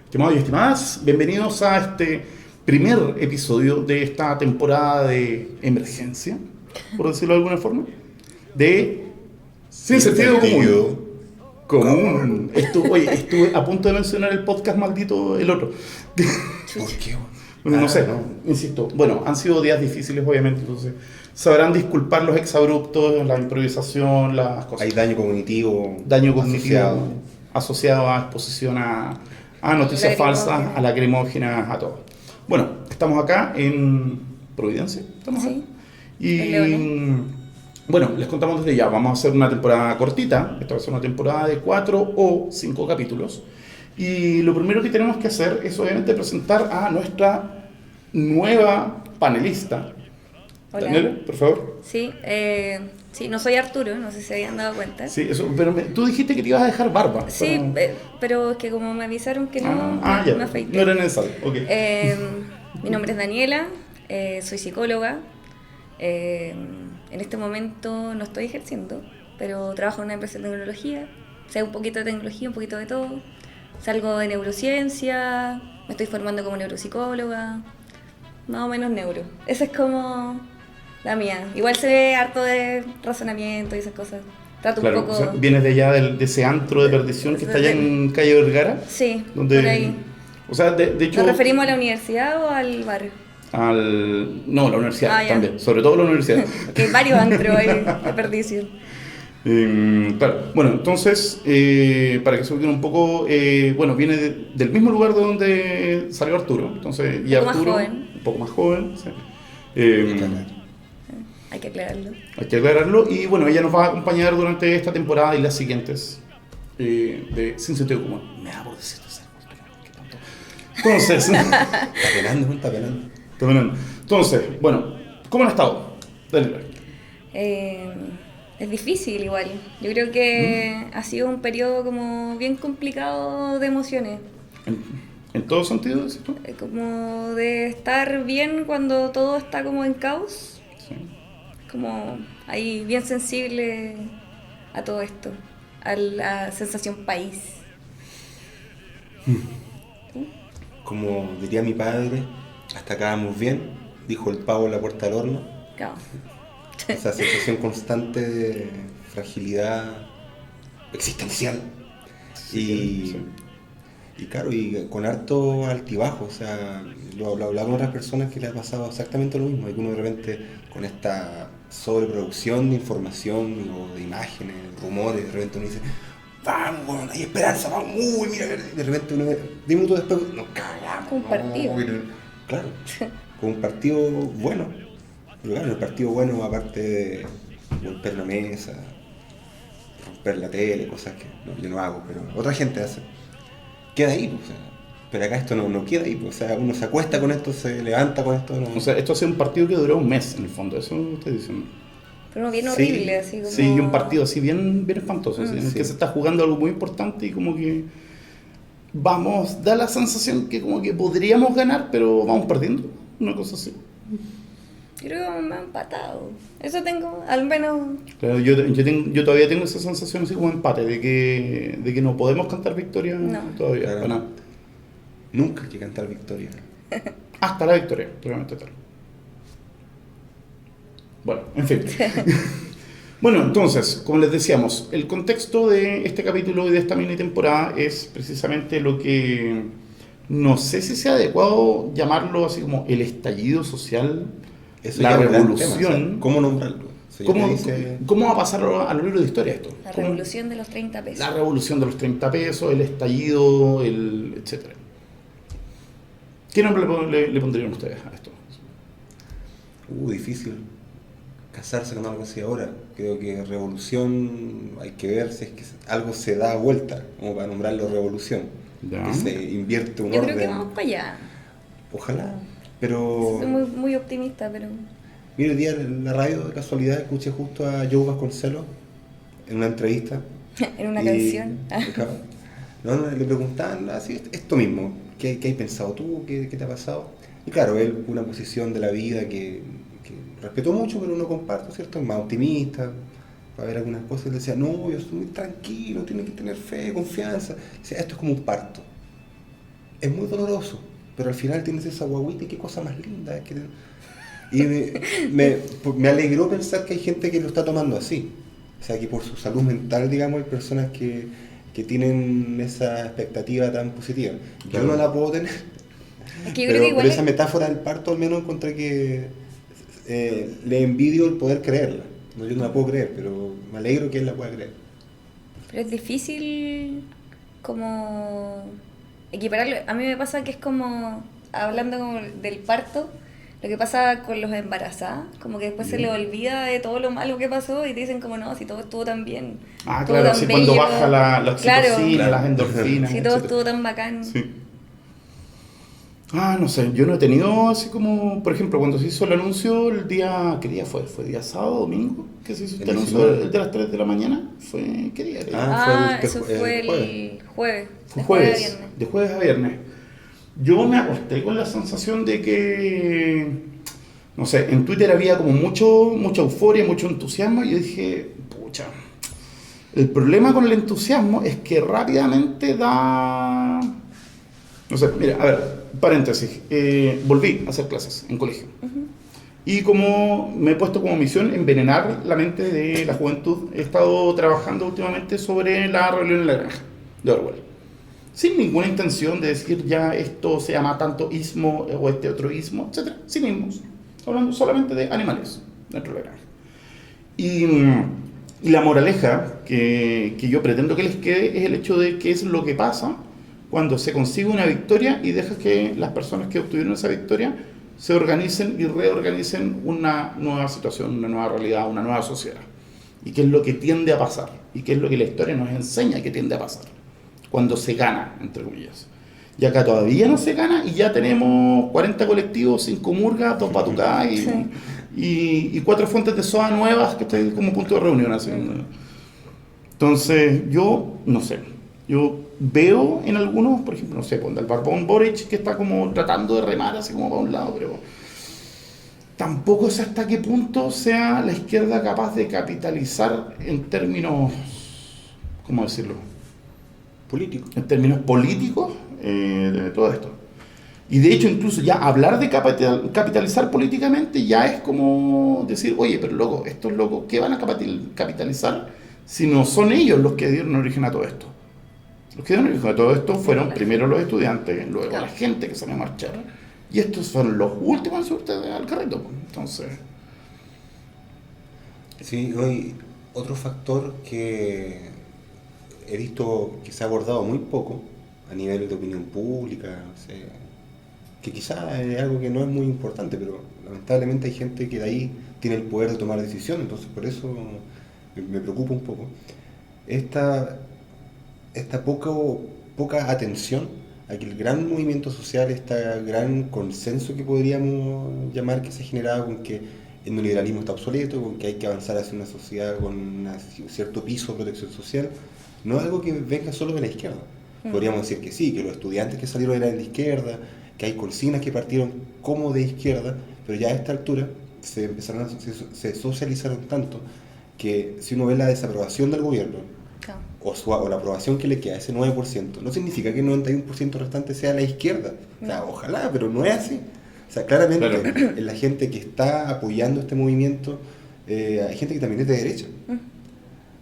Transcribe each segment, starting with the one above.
Estimados y estimadas, bienvenidos a este primer episodio de esta temporada de emergencia, por decirlo de alguna forma, de Sin Sentido Común. Estuve a punto de mencionar el podcast maldito, el otro. ¿Por qué? Bueno, no sé, insisto. Bueno, han sido días difíciles, obviamente, entonces sabrán disculpar los exabruptos, la improvisación, las cosas. Hay daño cognitivo. Asociado a exposición a noticias falsas, a lacrimógenas, a todo. Bueno, estamos acá en Providencia. ¿Estamos sí. Y bueno, les contamos desde ya, vamos a hacer una temporada cortita. Esta va a ser una temporada de 4 o 5 capítulos. Y lo primero que tenemos que hacer es obviamente presentar a nuestra nueva panelista. Hola. Daniela, por favor. Sí, no soy Arturo, no sé si se habían dado cuenta. Sí, eso, pero tú dijiste que te ibas a dejar barba. Sí, pero es que como me avisaron que no, ya, me afeité. no era necesario, ok. Mi nombre es Daniela, soy psicóloga. En este momento no estoy ejerciendo, pero trabajo en una empresa de tecnología. Sé un poquito de tecnología, un poquito de todo. Salgo de neurociencia, me estoy formando como neuropsicóloga, más o menos neuro. Esa es como la mía. Igual se ve harto de razonamiento y esas cosas. Trato claro, un poco... o sea, vienes de allá de ese antro de perdición que está allá en Calle Vergara. Sí, donde, por ahí. O sea, de hecho... ¿Nos referimos a la universidad o al barrio? No, la universidad ya. También, sobre todo la universidad. Que hay varios antros ahí de perdición. Claro, bueno, entonces, para que se ubiquen un poco, bueno, viene del mismo lugar de donde salió Arturo. Entonces, y Un poco Arturo, más joven. un poco más joven. Sí. Hay que aclararlo. Hay que aclararlo. Y bueno, ella nos va a acompañar durante esta temporada y las siguientes de Sin Sentido Común. Me da por decir esto, qué tonto. Entonces, Está penando. Entonces, bueno, ¿cómo han estado? Dale. Es difícil igual. Yo creo que ha sido un periodo como bien complicado de emociones. ¿En todo sentido, dices tú? Como de estar bien cuando todo está como en caos. Sí. Como ahí bien sensible a todo esto, a la sensación país. Como diría mi padre, hasta acá vamos bien, dijo el pavo en la puerta del horno. Claro. Esa sensación constante de fragilidad existencial. Sí. Y claro, y con harto altibajo, o sea, lo hablaba con otras personas que les ha pasado exactamente lo mismo. Hay uno de repente con esta sobreproducción de información o de imágenes, rumores, de repente uno dice, vamos, bueno, hay esperanza, vamos, uy, mira, de repente 10 minutos después, nos cagamos. Con un partido. Claro, con un partido bueno. Pero claro, el partido bueno, aparte de golpear la mesa, romper la tele, cosas que yo no hago, pero otra gente hace, queda ahí, pues, o sea, pero acá esto no queda ahí, pues, o sea, uno se acuesta con esto, se levanta con esto. O sea, esto ha sido un partido que duró un mes, en el fondo, eso me estoy diciendo. Pero no bien horrible, así como... Sí, y un partido así bien espantoso, así, en el que se está jugando algo muy importante y como que da la sensación que como que podríamos ganar, pero vamos perdiendo, una cosa así. Creo que me han empatado. Eso tengo, al menos... Claro, yo todavía tengo esa sensación así como empate, de que no podemos cantar victoria todavía. Claro. Para nada. Nunca hay que cantar victoria. Hasta la victoria, probablemente tal. Bueno, en fin. Bueno, entonces, como les decíamos, el contexto de este capítulo y de esta mini temporada es precisamente lo que no sé si sea adecuado llamarlo así como el estallido social. Eso la ya es un gran revolución. tema, o sea, ¿cómo nombrarlo? O sea, ¿Cómo va a pasar a los libros de historia esto? La revolución de los 30 pesos. La revolución de los 30 pesos, el estallido, etcétera. ¿Qué nombre le pondrían ustedes a esto? Difícil casarse con algo así ahora. Creo que revolución, hay que ver si es que algo se da vuelta, como para nombrarlo revolución. Ya. Que se invierte un Yo orden. creo que vamos para allá. Ojalá, pero... Soy muy optimista, pero... Mira, el día en la radio de casualidad escuché justo a Joe Vasconcelos en una entrevista. En una canción. Claro, le preguntaban así, esto mismo, ¿qué hay pensado tú? ¿Qué te ha pasado? Y claro, él una posición de la vida que respeto mucho, pero no comparto, ¿cierto? Es más optimista, para ver algunas cosas. Él decía, no, yo estoy muy tranquilo, tiene que tener fe, confianza. Decía, esto es como un parto. es muy doloroso, pero al final tienes esa guaguita y qué cosa más linda. Y me alegró pensar que hay gente que lo está tomando así. O sea, que por su salud mental, digamos, hay personas que tienen esa expectativa tan positiva. Yo no la puedo tener, Es que yo creo que igual pero esa metáfora del parto al menos encontré que le envidio el poder creerla. No, yo no la puedo creer, pero me alegro que él la pueda creer. pero es difícil como equipararlo. A mí me pasa que es como, hablando como del parto, lo que pasa con los embarazadas, como que después se les olvida de todo lo malo que pasó y te dicen como no, si todo estuvo tan bien. Ah, todo claro, tan así cuando bello. baja la Claro, oxitocina, las endorfinas. si todo etcétera. estuvo tan bacán. Sí. Ah, no sé, yo no he tenido así como, por ejemplo, cuando se hizo el anuncio el día, ¿qué día fue? ¿Fue día sábado, domingo? ¿Que se hizo este El anuncio 19. el de las 3 de la mañana? ¿Fue qué día? Ah, fue eso fue el jueves. Fue de jueves, a viernes. de jueves a viernes. Yo me acosté con la sensación de que, no sé, en Twitter había como mucha euforia, mucho entusiasmo y yo dije, pucha, el problema con el entusiasmo es que rápidamente da... No sé, mira, a ver, paréntesis, volví a hacer clases en colegio. Y como me he puesto como misión envenenar la mente de la juventud, he estado trabajando últimamente sobre la rebelión en la granja de Orwell. Sin ninguna intención de decir ya esto se llama tanto ismo o este otro ismo, etc. Sin ismos. Hablando solamente de animales dentro de la granja. Y la moraleja que yo pretendo que les quede es el hecho de qué es lo que pasa cuando se consigue una victoria y dejas que las personas que obtuvieron esa victoria se organicen y reorganicen una nueva situación, una nueva realidad, una nueva sociedad. Y qué es lo que tiende a pasar. Y qué es lo que la historia nos enseña que tiende a pasar. Cuando se gana, entre comillas. Y acá todavía no se gana y ya tenemos 40 colectivos, 5 murgas, 2 batucadas y 4 fuentes de soda nuevas que están como punto de reunión. Así. Entonces, yo no sé. Yo veo en algunos, por ejemplo, no sé, el Barbón Boric que está como tratando de remar así como para un lado, pero tampoco sé hasta qué punto sea la izquierda capaz de capitalizar en términos, ¿cómo decirlo? Político. En términos políticos de todo esto. Y de hecho incluso ya hablar de capitalizar políticamente ya es como decir, oye, pero loco, estos locos, ¿qué van a capitalizar si no son ellos los que dieron origen a todo esto? Los que dieron origen a todo esto fueron primero los estudiantes, luego la gente que salió a marchar. Y estos son los últimos en subirse al carrito. Entonces... Sí, hoy otro factor que he visto que se ha abordado muy poco a nivel de opinión pública, o sea, que quizás es algo que no es muy importante, pero lamentablemente hay gente que de ahí tiene el poder de tomar decisiones, entonces por eso me preocupa un poco. Esta poca atención a que el gran movimiento social, este gran consenso que podríamos llamar que se ha generado con que el neoliberalismo está obsoleto, con que hay que avanzar hacia una sociedad con un cierto piso de protección social, no es algo que venga solo de la izquierda. Podríamos decir que sí, que los estudiantes que salieron eran de izquierda, que hay consignas que partieron como de izquierda, pero ya a esta altura se socializaron tanto que si uno ve la desaprobación del gobierno o la aprobación que le queda, ese 9%, no significa que el 91% restante sea la izquierda. O sea, ojalá, pero no es así. O sea, claramente en la gente que está apoyando este movimiento, hay gente que también es de derecha.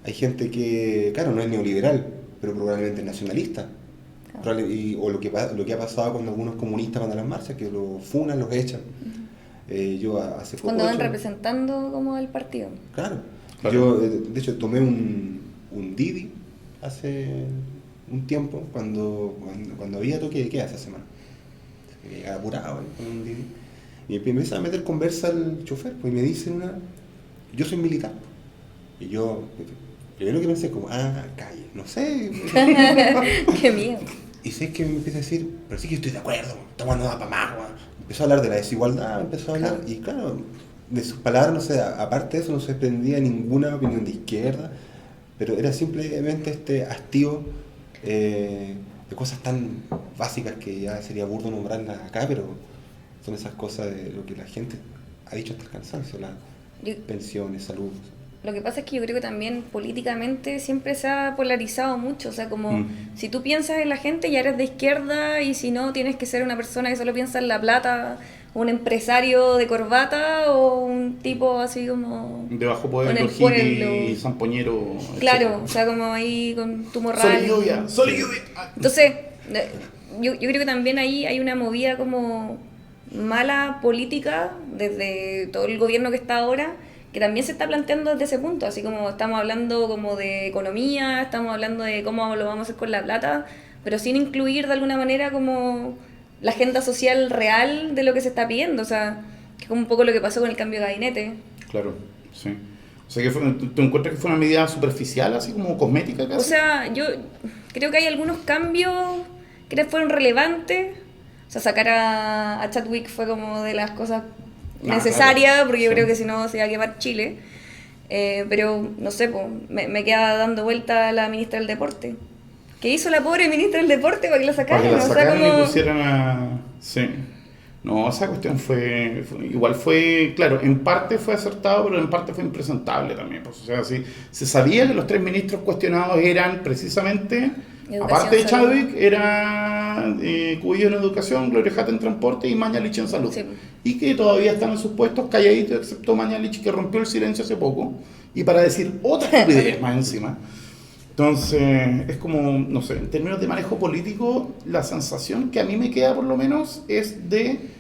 Hay gente que, claro, no es neoliberal, pero probablemente es nacionalista. O lo que ha pasado cuando algunos comunistas van a las marchas, que los funan, los echan. Yo hace poco... Cuando van representando como al partido. Claro. Yo, de hecho, tomé un Didi hace un tiempo, cuando había toque de queda esa semana. Llegaba apurado con un Didi. Y empieza a meter conversa al chofer, pues me dice yo soy militar. Y yo, primero que pensé como, calle, no sé. Qué miedo. Y sé que me empieza a decir, pero sí que estoy de acuerdo, estamos no da para más, weón. Empezó a hablar de la desigualdad, empezó a hablar, y claro, de sus palabras, no sé, aparte de eso no se desprendía ninguna opinión de izquierda, pero era simplemente este hastío de cosas tan básicas que ya sería burdo nombrarlas acá, pero son esas cosas de lo que la gente ha dicho hasta el cansancio, las pensiones, salud. Lo que pasa es que yo creo que también políticamente siempre se ha polarizado mucho, o sea, como si tú piensas en la gente ya eres de izquierda y si no tienes que ser una persona que solo piensa en la plata, un empresario de corbata o un tipo así como De bajo con poder, el hippie, zampoñero. claro, o sea, como ahí con tu morral. Sol y lluvia, sol y lluvia. Entonces, yo creo que también ahí hay una movida como mala política desde todo el gobierno que está ahora, que también se está planteando desde ese punto, así como estamos hablando como de economía, estamos hablando de cómo lo vamos a hacer con la plata, pero sin incluir de alguna manera como la agenda social real de lo que se está pidiendo, o sea, que es como un poco lo que pasó con el cambio de gabinete. Claro, sí. O sea, que ¿tú encuentras que fue una medida superficial, así como cosmética casi? O sea, yo creo que hay algunos cambios que fueron relevantes. O sea, sacar a Chadwick fue como de las cosas necesarias, claro. porque yo Sí. creo que si no se iba a quemar Chile. Pero, no sé, me queda dando vuelta la ministra del Deporte. ¿Qué hizo la pobre ministra del Deporte para que la Para sacaran? que la O sea, sacaran como... y pusieran a... Sí. No, esa cuestión igual fue, claro, en parte fue acertado, pero en parte fue impresentable también. Pues, o sea, sí, se sabía que los 3 ministros cuestionados eran precisamente, Educación, aparte de salud. Chadwick, era Cubillo en educación, Gloria Jata en transporte y Mañalich en salud. Sí. Y que todavía están en sus puestos calladitos, excepto Mañalich, que rompió el silencio hace poco, y para decir otra estupidez más encima. Entonces, es como, no sé, en términos de manejo político, la sensación que a mí me queda por lo menos es de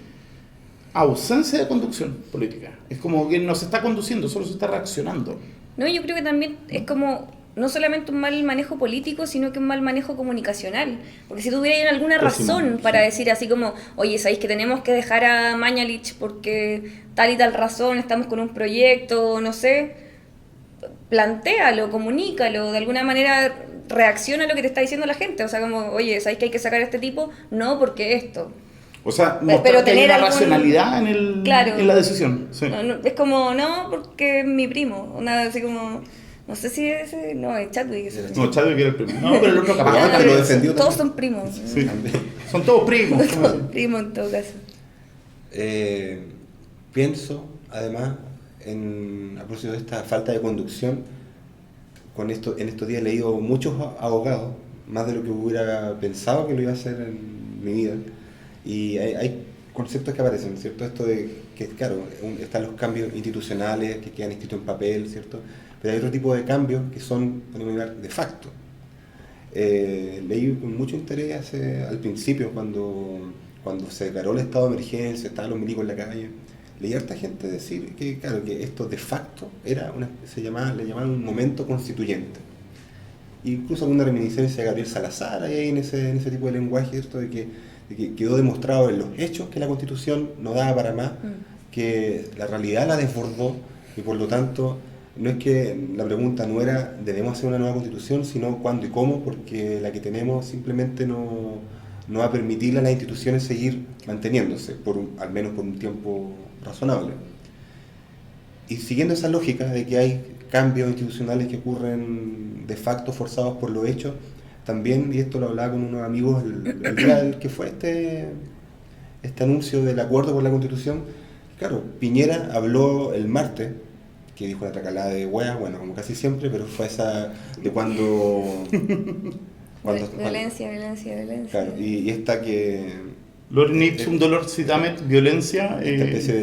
ausencia de conducción política. Es como que no se está conduciendo, solo se está reaccionando. No, yo creo que también es como no solamente un mal manejo político, sino que un mal manejo comunicacional. Porque si tuvieran alguna Pésimo, razón sí. para decir así como, oye, ¿sabéis que tenemos que dejar a Mañalich porque tal y tal razón, estamos con un proyecto, no sé? Plantéalo, comunícalo, de alguna manera reacciona a lo que te está diciendo la gente. O sea, como, oye, ¿sabéis que hay que sacar a este tipo? No, porque esto. O sea, Pero mostrar que hay tener una algún- racionalidad Claro. en la decisión. Sí. Es como, no, porque es mi primo. Una, así como, no sé si es, no, es Chadwick. No, Chadwick era el primero. No, pero el otro Ya, capaz. que pero lo defendió todos también. son primos. Sí. Son todos primos. Primos en todo caso. Pienso, además, a propósito de esta falta de conducción, en estos días he leído muchos abogados, más de lo que hubiera pensado que lo iba a hacer en mi vida, y hay conceptos que aparecen, ¿cierto? Esto de que, claro, están los cambios institucionales que quedan escritos en papel, ¿cierto? Pero hay otro tipo de cambios que son, podemos llamar, de facto. Leí con mucho interés al principio, cuando se declaró el estado de emergencia, estaban los milicos en la calle, leí a harta gente decir que, claro, que esto de facto era le llamaban un momento constituyente. Incluso alguna reminiscencia de Gabriel Salazar ahí en ese tipo de lenguaje, ¿cierto? De que quedó demostrado en los hechos que la Constitución no daba para más, que la realidad la desbordó y por lo tanto no es que la pregunta no era debemos hacer una nueva Constitución, sino cuándo y cómo, porque la que tenemos simplemente no va a permitirle a las instituciones seguir manteniéndose, al menos por un tiempo razonable. Y siguiendo esa lógica de que hay cambios institucionales que ocurren de facto forzados por los hechos, también, y esto lo hablaba con unos amigos el día del que fue este anuncio del acuerdo por la Constitución, claro, Piñera habló el martes, que dijo una tracalada de hueá, bueno, como casi siempre, pero fue esa de cuando Violencia. claro, y esta que... Lorem ipsum dolor citamet, violencia. Esta especie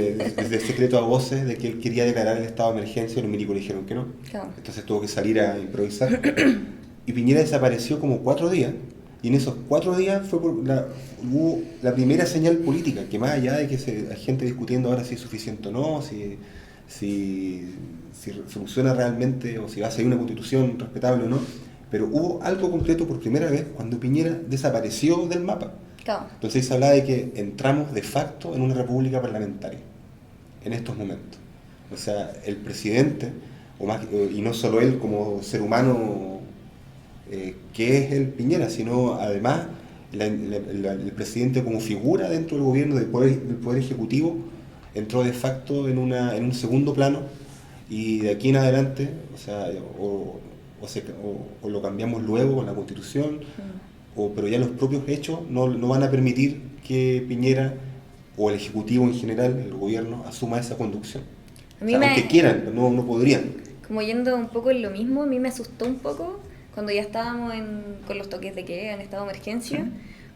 de secreto a voces de que él quería declarar el estado de emergencia y los milicos le dijeron que no. Claro. Entonces tuvo que salir a improvisar. Y Piñera desapareció como 4 días. Y en esos 4 días hubo la primera señal política, que más allá de que hay gente discutiendo ahora si es suficiente o no, si funciona realmente o si va a ser una constitución respetable o no, pero hubo algo concreto por primera vez cuando Piñera desapareció del mapa. Claro. Entonces se habla de que entramos de facto en una república parlamentaria en estos momentos. O sea, el presidente, y no solo él como ser humano que es el Piñera, sino además el presidente como figura dentro del gobierno del poder ejecutivo entró de facto en un segundo plano, y de aquí en adelante, o sea, o lo cambiamos luego con la Constitución, pero ya los propios hechos no van a permitir que Piñera o el Ejecutivo en general, el gobierno, asuma esa conducción. A mí O sea, aunque quieran, no podrían. como yendo un poco en lo mismo, a mí me asustó un poco cuando ya estábamos con los toques de queda, en estado de emergencia, Sí.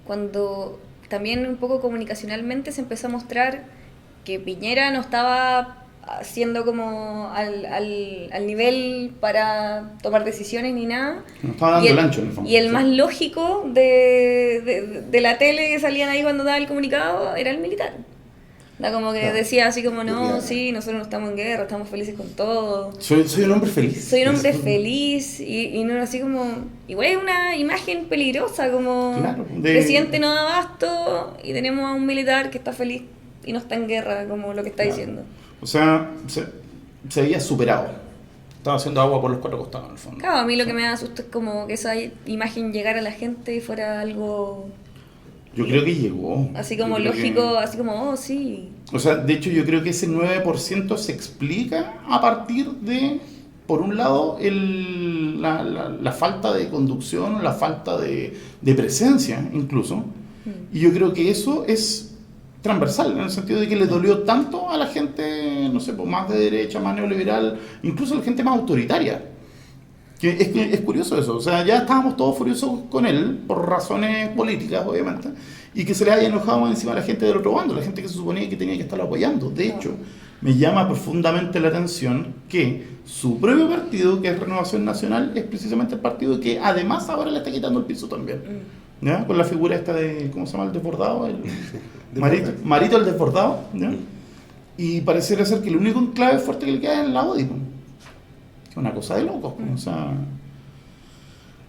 cuando también un poco comunicacionalmente se empezó a mostrar que Piñera no estaba haciendo como al nivel para tomar decisiones ni nada. No estaba dando el ancho en el fondo. Y el Sí. más lógico de la tele que salían ahí cuando daba el comunicado era el militar. Da como que Claro. decía así como, no, Porque- sí, nosotros no estamos en guerra, estamos felices con todo. Soy un hombre feliz. Soy un hombre Eso- feliz y no así como... Igual es una imagen peligrosa, como Claro, el presidente no da abasto y tenemos a un militar que está feliz y no está en guerra, como lo que está Claro. diciendo. O sea, se había superado. Estaba haciendo agua por los cuatro costados, en el fondo. Claro, a mí lo que me da susto es como que esa imagen llegara a la gente y fuera algo Yo creo que llegó. así como Yo creo lógico, que- así como, oh, sí. O sea, de hecho yo creo que ese 9% se explica a partir de, por un lado, la falta de conducción, la falta de presencia incluso. Y yo creo que eso es transversal, en el sentido de que le dolió tanto a la gente, no sé, pues, más de derecha, más neoliberal, incluso a la gente más autoritaria. Que es curioso eso, o sea, ya estábamos todos furiosos con él, por razones políticas, obviamente, y que se le haya enojado más encima a la gente del otro bando, la gente que se suponía que tenía que estarlo apoyando. De hecho, me llama profundamente la atención que su propio partido, que es Renovación Nacional, es precisamente el partido que además ahora le está quitando el piso también. ¿Ya? Con la figura esta de, ¿cómo se llama el desbordado? Marito el desbordado, ¿ya? Y pareciera ser que el único enclave fuerte que le queda es la ODI, ¿no? Una cosa de locos, pues, o sea...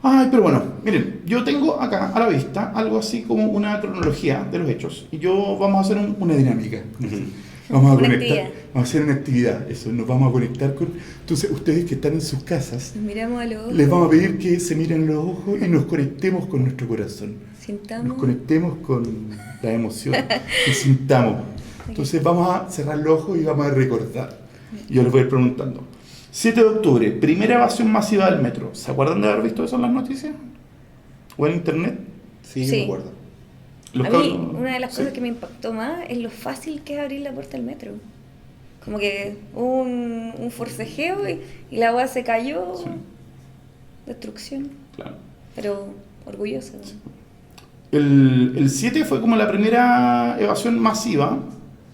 Ay, pero bueno, miren, yo tengo acá a la vista algo así como una cronología de los hechos. Y vamos a hacer una dinámica. Vamos a Una conectar, actividad. vamos a hacer una actividad, eso, nos vamos a conectar con... Entonces, ustedes que están en sus casas, Nos miramos a los ojos, les vamos a pedir que se miren los ojos y nos conectemos con nuestro corazón. Nos sintamos. conectemos con la emoción y sintamos. Entonces vamos a cerrar los ojos y vamos a recordar. Y yo les voy a ir preguntando. 7 de octubre, primera evasión masiva del metro. ¿Se acuerdan de haber visto eso en las noticias? ¿O en internet? Sí, Sí. yo me acuerdo. Los A mí, cabros- una de las ¿sí? cosas que me impactó más es lo fácil que es abrir la puerta del metro. Como que hubo un forcejeo y la agua se cayó. Sí. Destrucción. Claro. Pero orgullosa. El 7 fue como la primera evasión masiva,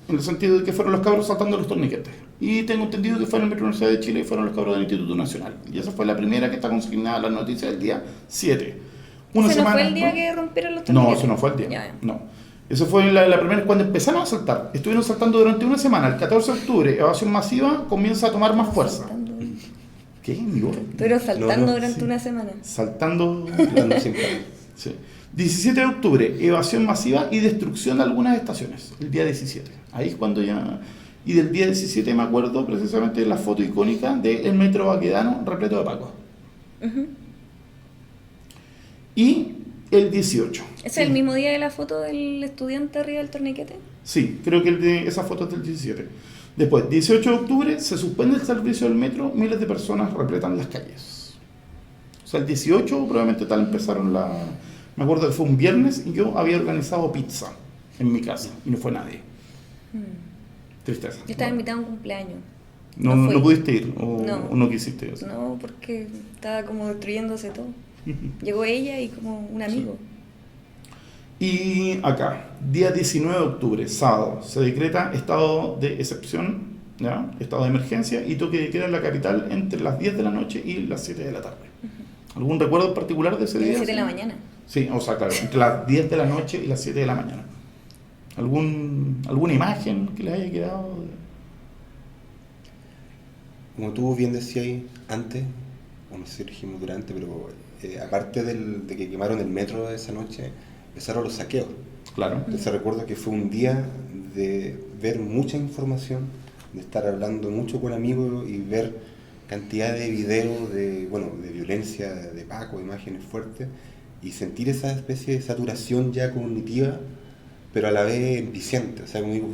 en el sentido de que fueron los cabros saltando los torniquetes. Y tengo entendido que fue en el Metro Universidad de Chile y fueron los cabros del Instituto Nacional. Y esa fue la primera que está consignada en las noticias del día 7. ¿Ese no fue el día después- que rompieron los No, torniquetes? eso no fue el día. Ya, ya. No. Eso fue la primera, cuando empezaron a saltar. Estuvieron saltando durante una semana. El 14 de octubre, evasión masiva comienza a tomar más fuerza. Saltando. ¿Qué, amigo? Estuvieron saltando No, durante sí. una semana. Saltando. Hablando sin parar. Sí. 17 de octubre, evasión masiva y destrucción de algunas estaciones. El día 17. Ahí es cuando ya... Y del día 17 me acuerdo precisamente de la foto icónica del metro Baquedano repleto de pacos. Ujú. Y el 18. ¿Ese es el mismo día de la foto del estudiante arriba del torniquete? Sí, creo que esa foto es del 17. Después, 18 de octubre, se suspende el servicio del metro, miles de personas repletan las calles. O sea, el 18 probablemente tal empezaron Me acuerdo que fue un viernes y yo había organizado pizza en mi casa y no fue nadie. Tristeza. Yo estaba invitada a un cumpleaños. No, no fui. no pudiste ir No. o no quisiste. O sea. No, porque estaba como destruyéndose todo. Llegó ella y como un amigo. Y acá, día 19 de octubre, sábado, se decreta estado de excepción, ¿ya? Estado de emergencia y toque de queda en la capital entre las 10 de la noche y las 7 de la tarde. ¿Algún recuerdo en particular de ese A las día? 7 de la mañana. Sí, o sea, claro, entre las 10 de la noche y las 7 de la mañana. ¿Alguna imagen que les haya quedado? Como tú bien decías antes, o no sé si lo dijimos durante, pero aparte de que quemaron el metro esa noche, empezaron los saqueos. Claro. Entonces recuerdo que fue un día de ver mucha información, de estar hablando mucho con amigos y ver cantidad de videos de violencia, de Paco, imágenes fuertes, y sentir esa especie de saturación ya cognitiva, pero a la vez enviciante. O sea, como digo,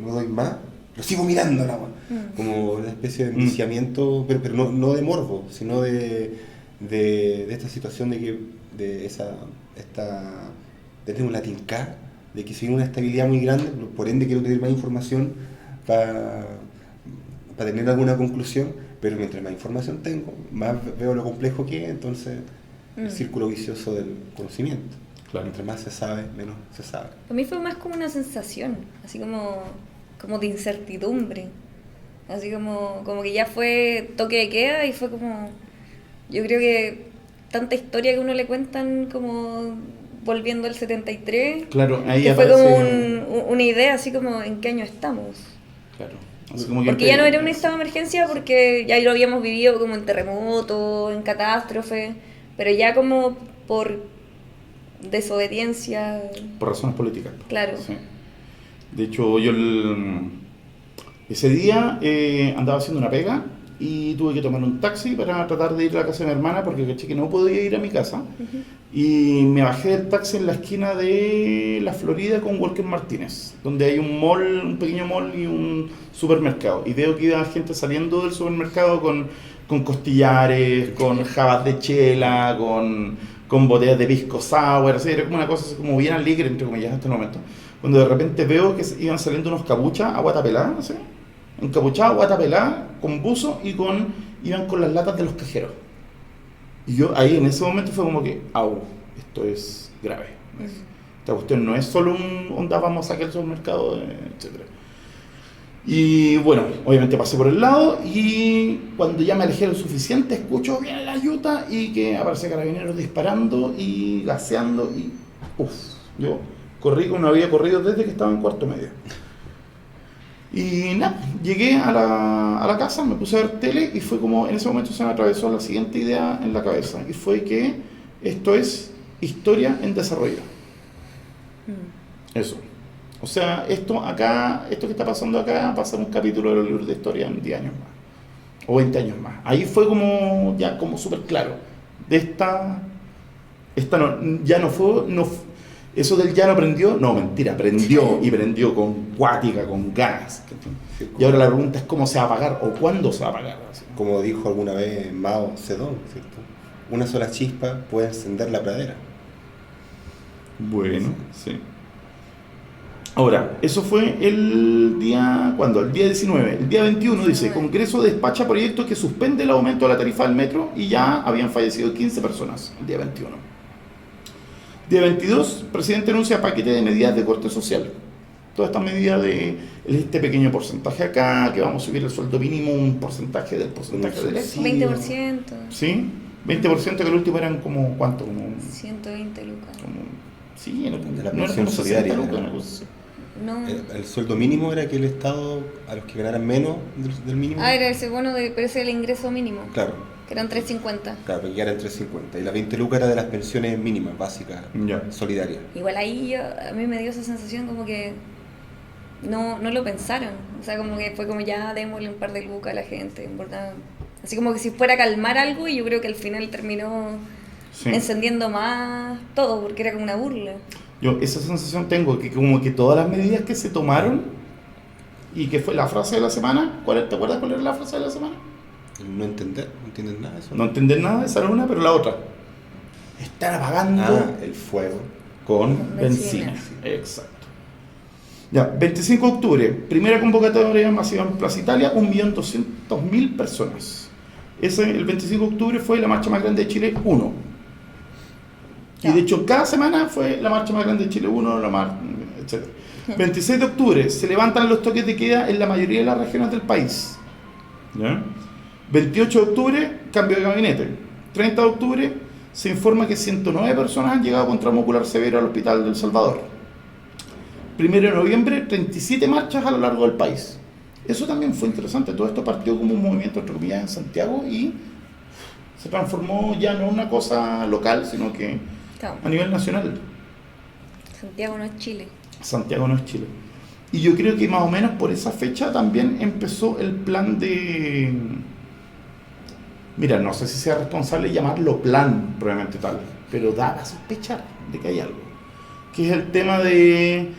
no doy más, lo sigo mirando al agua. Como una especie de enviciamiento, pero no de morbo, sino de esta situación de tener un latincá, de que si hay una estabilidad muy grande, por ende quiero tener más información para tener alguna conclusión, pero mientras más información tengo, más veo lo complejo que es, entonces el círculo vicioso del conocimiento. Claro. Mientras más se sabe, menos se sabe. A mí fue más como una sensación, así como de incertidumbre. Así como que ya fue toque de queda y fue como... Yo creo que tanta historia que uno le cuentan como volviendo al 73, Claro, ahí que fue como aparece... una idea así como en qué año estamos. Claro. Así como que Porque ya no era un estado de emergencia porque ya lo habíamos vivido como en terremoto, en catástrofe, pero ya como por desobediencia. Por razones políticas. Claro. Sí. De hecho, yo ese día andaba haciendo una pega y tuve que tomar un taxi para tratar de ir a la casa de mi hermana porque caché que no podía ir a mi casa. Y me bajé del taxi en la esquina de la Florida con Walker Martínez, donde hay un mall, un pequeño mall y un supermercado. Y veo que iba gente saliendo del supermercado con costillares, con jabas de chela, con botellas de pisco sour, así, era como una cosa así como bien alegre, entre comillas, hasta el momento. Cuando de repente veo que iban saliendo unos capuchas a guatapelá, así, encapuchados, guatapelá, con buzo y iban con las latas de los cajeros. Y yo ahí en ese momento fue como que, au, esto es grave. Esta cuestión no es solo un onda, vamos a sacar el supermercado, etc. Y bueno, obviamente pasé por el lado y cuando ya me alejé lo suficiente, escucho viene la yuta y que aparece carabineros disparando y gaseando y yo corrí como no había corrido desde que estaba en cuarto medio. Y nada, llegué a la casa, me puse a ver tele y fue como, en ese momento se me atravesó la siguiente idea en la cabeza y fue que esto es historia en desarrollo. Eso. O sea, esto que está pasando acá va a ser un capítulo de los libros de historia en 10 años más. O 20 años más. Ahí fue como, ya como súper claro. De esta no, ya no fue, eso del ya no prendió, no, mentira, prendió y prendió con cuática, con ganas. Y ahora la pregunta es cómo se va a apagar o cuándo se va a apagar. Así. Como dijo alguna vez Mao Zedong, ¿cierto? Una sola chispa puede encender la pradera. Bueno, sí. Ahora, eso fue el día, ¿cuándo? El día 19. El día 21 dice, Congreso despacha proyecto que suspende el aumento de la tarifa del metro y ya habían fallecido 15 personas el día 21. Día 22, presidente anuncia paquete de medidas de corte social. Todas estas medidas de este pequeño porcentaje acá, que vamos a subir el sueldo mínimo, un porcentaje del porcentaje del subsidio. 20%. ¿Sí? 20% que el último eran como, ¿cuánto? Como 120 lucas. Sí, de la no era pensión como 60 solidaria. lucas, una cosa así. No. El sueldo mínimo era que el Estado, a los que ganaran menos del mínimo... Era ese bono, pero ese era el ingreso mínimo. Claro. Que eran 350. Claro, porque ya eran 350. Y las 20 lucas era de las pensiones mínimas, básicas, solidarias. Igual ahí a mí me dio esa sensación como que no lo pensaron. O sea, como que fue como ya démosle un par de lucas a la gente, en verdad. Así como que si fuera a calmar algo y yo creo que al final terminó encendiendo más todo, porque era como una burla. Yo esa sensación tengo, que como que todas las medidas que se tomaron y que fue la frase de la semana, ¿te acuerdas cuál era la frase de la semana? No entienden nada de eso. No entender nada, esa era una, pero la otra. Estar apagando el fuego con benzina. Exacto. Ya, 25 de octubre, primera convocatoria masiva en Plaza Italia, 1.200.000 personas. El 25 de octubre fue la marcha más grande de Chile 1. Y de hecho, cada semana fue la marcha más grande de Chile 1, etc. 26 de octubre, se levantan los toques de queda en la mayoría de las regiones del país. ¿Ya? 28 de octubre, cambio de gabinete. 30 de octubre, se informa que 109 personas han llegado con trauma ocular severo al Hospital del Salvador. 1 de noviembre, 37 marchas a lo largo del país. Eso también fue interesante. Todo esto partió como un movimiento, entre comillas, en Santiago y se transformó ya no en una cosa local, sino que a nivel nacional. Santiago no es Chile. Santiago no es Chile. Y yo creo que más o menos por esa fecha también empezó el plan de... Mira, no sé si sea responsable llamarlo plan probablemente tal, pero da a sospechar de que hay algo. Que es el tema de...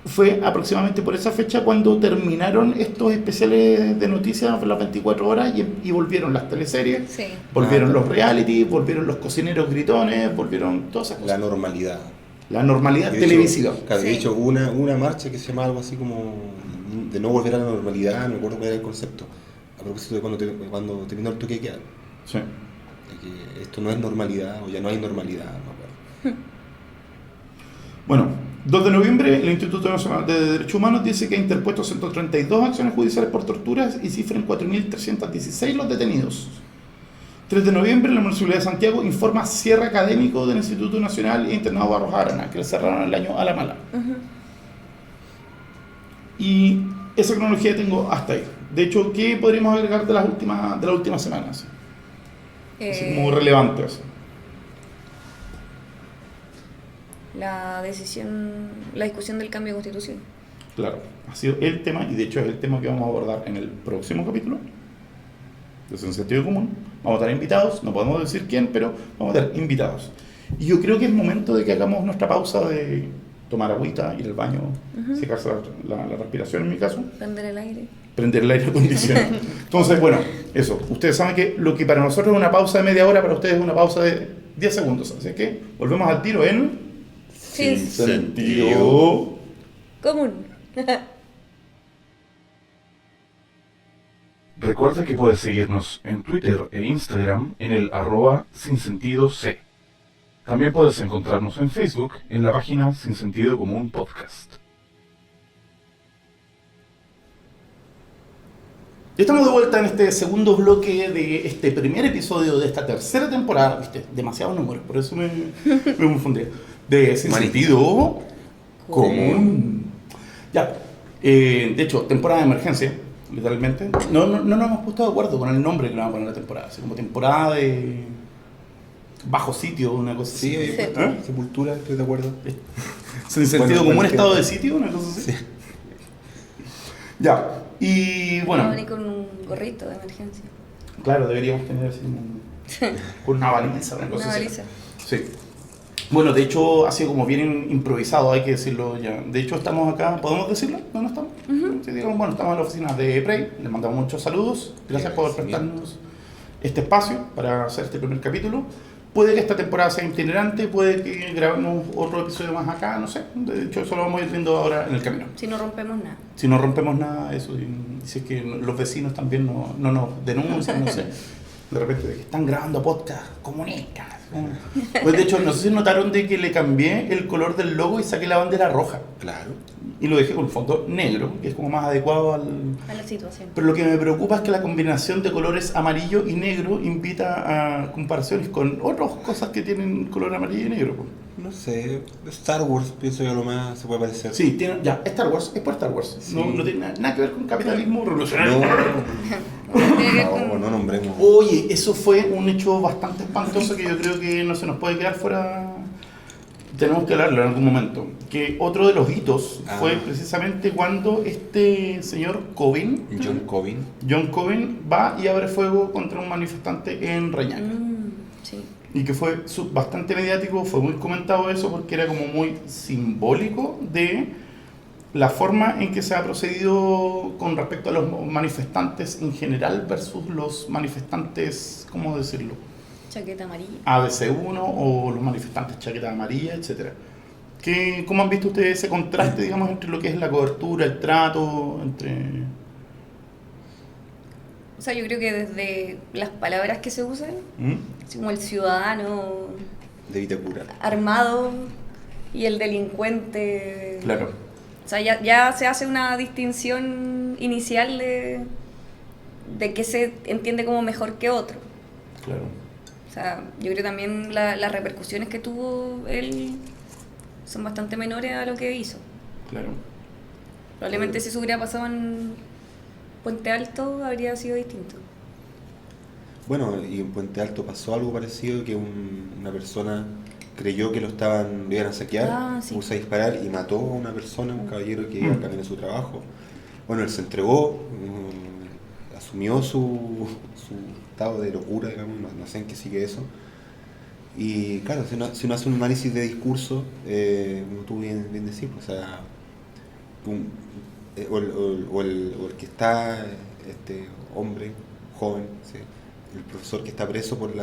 Fue aproximadamente por esa fecha cuando terminaron estos especiales de noticias por las 24 horas y volvieron las teleseries, volvieron los reality, volvieron los cocineros gritones, volvieron todas esas cosas. La normalidad televisiva. Claro, de hecho, una marcha que se llama algo así como de no volver a la normalidad, no me acuerdo cuál era el concepto. a propósito de cuando terminó el toque de queda, Sí. de que esto no es normalidad, o ya no hay normalidad, no me acuerdo. Bueno, 2 de noviembre, el Instituto Nacional de Derechos Humanos dice que ha interpuesto 132 acciones judiciales por torturas y cifra en 4.316 los detenidos. 3 de noviembre, la Municipalidad de Santiago informa cierre académico del Instituto Nacional e Internado Barros Arana, que le cerraron el año a la mala. Y esa cronología tengo hasta ahí. De hecho, ¿qué podríamos agregar de las últimas semanas? Así como relevante. Así. La discusión del cambio de constitución. Claro, ha sido el tema, y de hecho es el tema que vamos a abordar en el próximo capítulo. Es en sentido común. Vamos a tener invitados, no podemos decir quién, pero vamos a tener invitados. Y yo creo que es momento de que hagamos nuestra pausa de tomar agüita, ir al baño, secarse la respiración en mi caso. Prender el aire. Prender el aire acondicionado. Entonces, bueno, eso. Ustedes saben que lo que para nosotros es una pausa de media hora, para ustedes es una pausa de 10 segundos. Así que volvemos al tiro en... Sin sentido común. Recuerda que puedes seguirnos en Twitter e Instagram en el @sinsentidoc. También puedes encontrarnos en Facebook en la página Sin Sentido Común Podcast. Ya estamos de vuelta en este segundo bloque de este primer episodio de esta tercera temporada. Viste, demasiados números, por eso me confundí. De Sin Sentido Común. Ya, de hecho, temporada de emergencia, literalmente. No nos hemos puesto de acuerdo con el nombre que le vamos a poner a la temporada. Así como temporada de bajo sitio, una cosa Sí, así. ¿eh? Sepultura, estoy de acuerdo. Sin Sentido Bueno, Común, buen estado tiempo. de sitio, una cosa así. Sí. Ya, y bueno. Vamos a venir con un gorrito de emergencia. Claro, deberíamos tener así con una baliza, una cosa Una así. baliza. Sí. Bueno, de hecho ha sido como bien improvisado, hay que decirlo ya. De hecho estamos acá, ¿podemos decirlo? ¿Dónde estamos? Sí, digamos, bueno, estamos en la oficina de Prey, les mandamos muchos saludos. Gracias por prestarnos este espacio para hacer este primer capítulo. Puede que esta temporada sea itinerante, puede que grabemos otro episodio más acá, no sé. De hecho eso lo vamos a ir viendo ahora en el camino. Si no rompemos nada. Si no rompemos nada, eso, y si es que los vecinos también no nos denuncian, no sé. De repente, de que están grabando podcast comunistas. Pues de hecho, no sé si notaron de que le cambié el color del logo y saqué la bandera roja. Claro. Y lo dejé con el fondo negro, que es como más adecuado al... A la situación. Pero lo que me preocupa es que la combinación de colores amarillo y negro invita a comparaciones con otras cosas que tienen color amarillo y negro. Pues. No sé, Star Wars, pienso yo lo más se puede parecer. Sí, tiene, ya, Star Wars, es por Star Wars. Sí. No tiene nada que ver con capitalismo No, revolucionario. Tiene que ver con- no nombremos. Oye, eso fue un hecho bastante espantoso que yo creo que no se nos puede quedar fuera. Tenemos que hablarlo en algún momento. Que otro de los hitos fue precisamente cuando este señor Cobain, John Cobain, va y abre fuego contra un manifestante en Reñaca. Sí. Y que fue bastante mediático, fue muy comentado eso porque era como muy simbólico de la forma en que se ha procedido con respecto a los manifestantes en general versus los manifestantes, ¿cómo decirlo? Chaqueta amarilla. ABC1 o los manifestantes chaqueta amarilla, etc. ¿Cómo han visto ustedes ese contraste, digamos, entre lo que es la cobertura, el trato, entre... O sea, yo creo que desde las palabras que se usan, así como el ciudadano de Vitacura. armado y el delincuente. Claro. O sea, ya se hace una distinción inicial de qué se entiende como mejor que otro. Claro. O sea, yo creo que también las repercusiones que tuvo él son bastante menores a lo que hizo. Claro. Probablemente si eso hubiera pasado en Puente Alto habría sido distinto. Bueno, y en Puente Alto pasó algo parecido, que una persona creyó que lo iban a saquear, Sí. puso a disparar y mató a una persona, un caballero que iba camino a su trabajo. Bueno, él se entregó, asumió su estado de locura, digamos, no sé en qué sigue eso. Y claro, si uno hace un análisis de discurso, como tú bien decís, o sea, o el que está, este hombre joven, ¿sí? El profesor que está preso por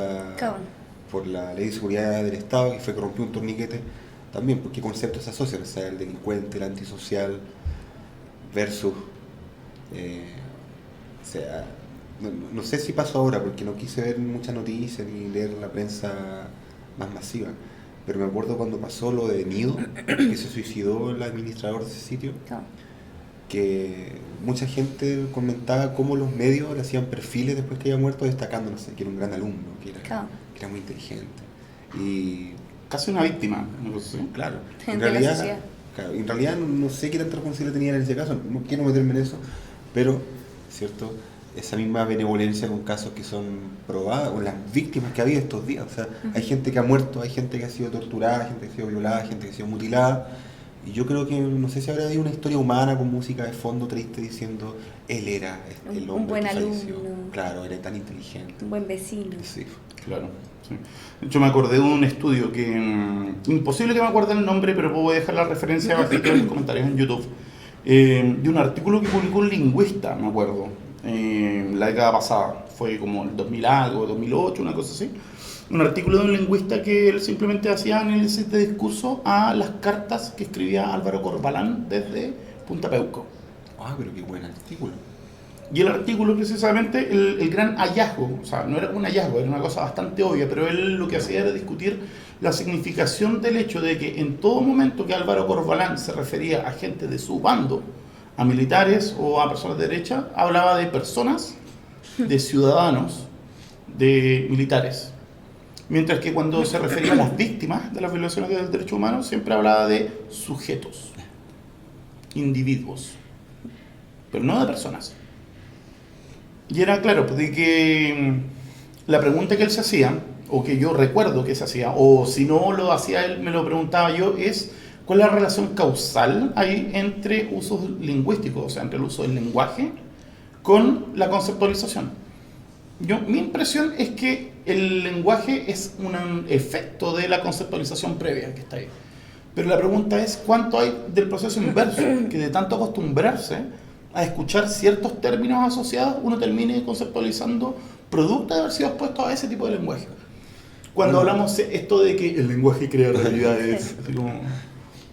la ley de seguridad del Estado, que fue que rompió un torniquete, también, porque conceptos se asocian, o sea, el delincuente, el antisocial, versus, o sea, no sé si pasó ahora, porque no quise ver muchas noticias ni leer la prensa más masiva, pero me acuerdo cuando pasó lo de Nido, que se suicidó el administrador de ese sitio, Claro. que mucha gente comentaba cómo los medios le hacían perfiles después que había muerto, destacando, no sé, que era un gran alumno, Claro. que era muy inteligente. Y Casi una víctima, no lo sé. claro, De en la realidad, sociedad. claro, en realidad no sé qué tanta responsabilidad tenía en ese caso, no quiero meterme en eso, pero, ¿cierto? Esa misma benevolencia con casos que son probados, con las víctimas que ha habido estos días. O sea, hay gente que ha muerto, hay gente que ha sido torturada, gente que ha sido violada, gente que ha sido mutilada. Y yo creo que, no sé si habrá habido una historia humana con música de fondo triste diciendo, él era el Un hombre buen que falleció. alumno. Claro, era tan inteligente. Un buen vecino. Sí. Claro. Sí. Yo me acordé de un estudio que... imposible que me acuerde el nombre, pero puedo dejar la referencia abajito en los comentarios en YouTube. De un artículo que publicó un lingüista, me acuerdo, la década pasada. Fue como el 2000 algo, 2008, una cosa así. Un artículo de un lingüista que él simplemente hacía análisis de discurso a las cartas que escribía Álvaro Corbalán desde Punta Peuco. Ah, pero qué buen artículo. Y el artículo, precisamente, el gran hallazgo, o sea, no era un hallazgo, era una cosa bastante obvia, pero él lo que hacía era discutir la significación del hecho de que en todo momento que Álvaro Corbalán se refería a gente de su bando, a militares o a personas de derecha, hablaba de personas, de ciudadanos, de militares. Mientras que cuando se refería a las víctimas de las violaciones de los derechos humanos, siempre hablaba de sujetos, individuos, pero no de personas. Y era claro, pues, de que la pregunta que él se hacía, o que yo recuerdo que se hacía, o si no lo hacía él, me lo preguntaba yo, es cuál es la relación causal ahí entre usos lingüísticos, o sea, entre el uso del lenguaje con la conceptualización. Mi impresión es que el lenguaje es un efecto de la conceptualización previa que está ahí. Pero la pregunta es cuánto hay del proceso inverso, que de tanto acostumbrarse a escuchar ciertos términos asociados, uno termine conceptualizando producto de haber sido expuesto a ese tipo de lenguaje. Cuando hablamos esto de que el lenguaje crea realidades, así como...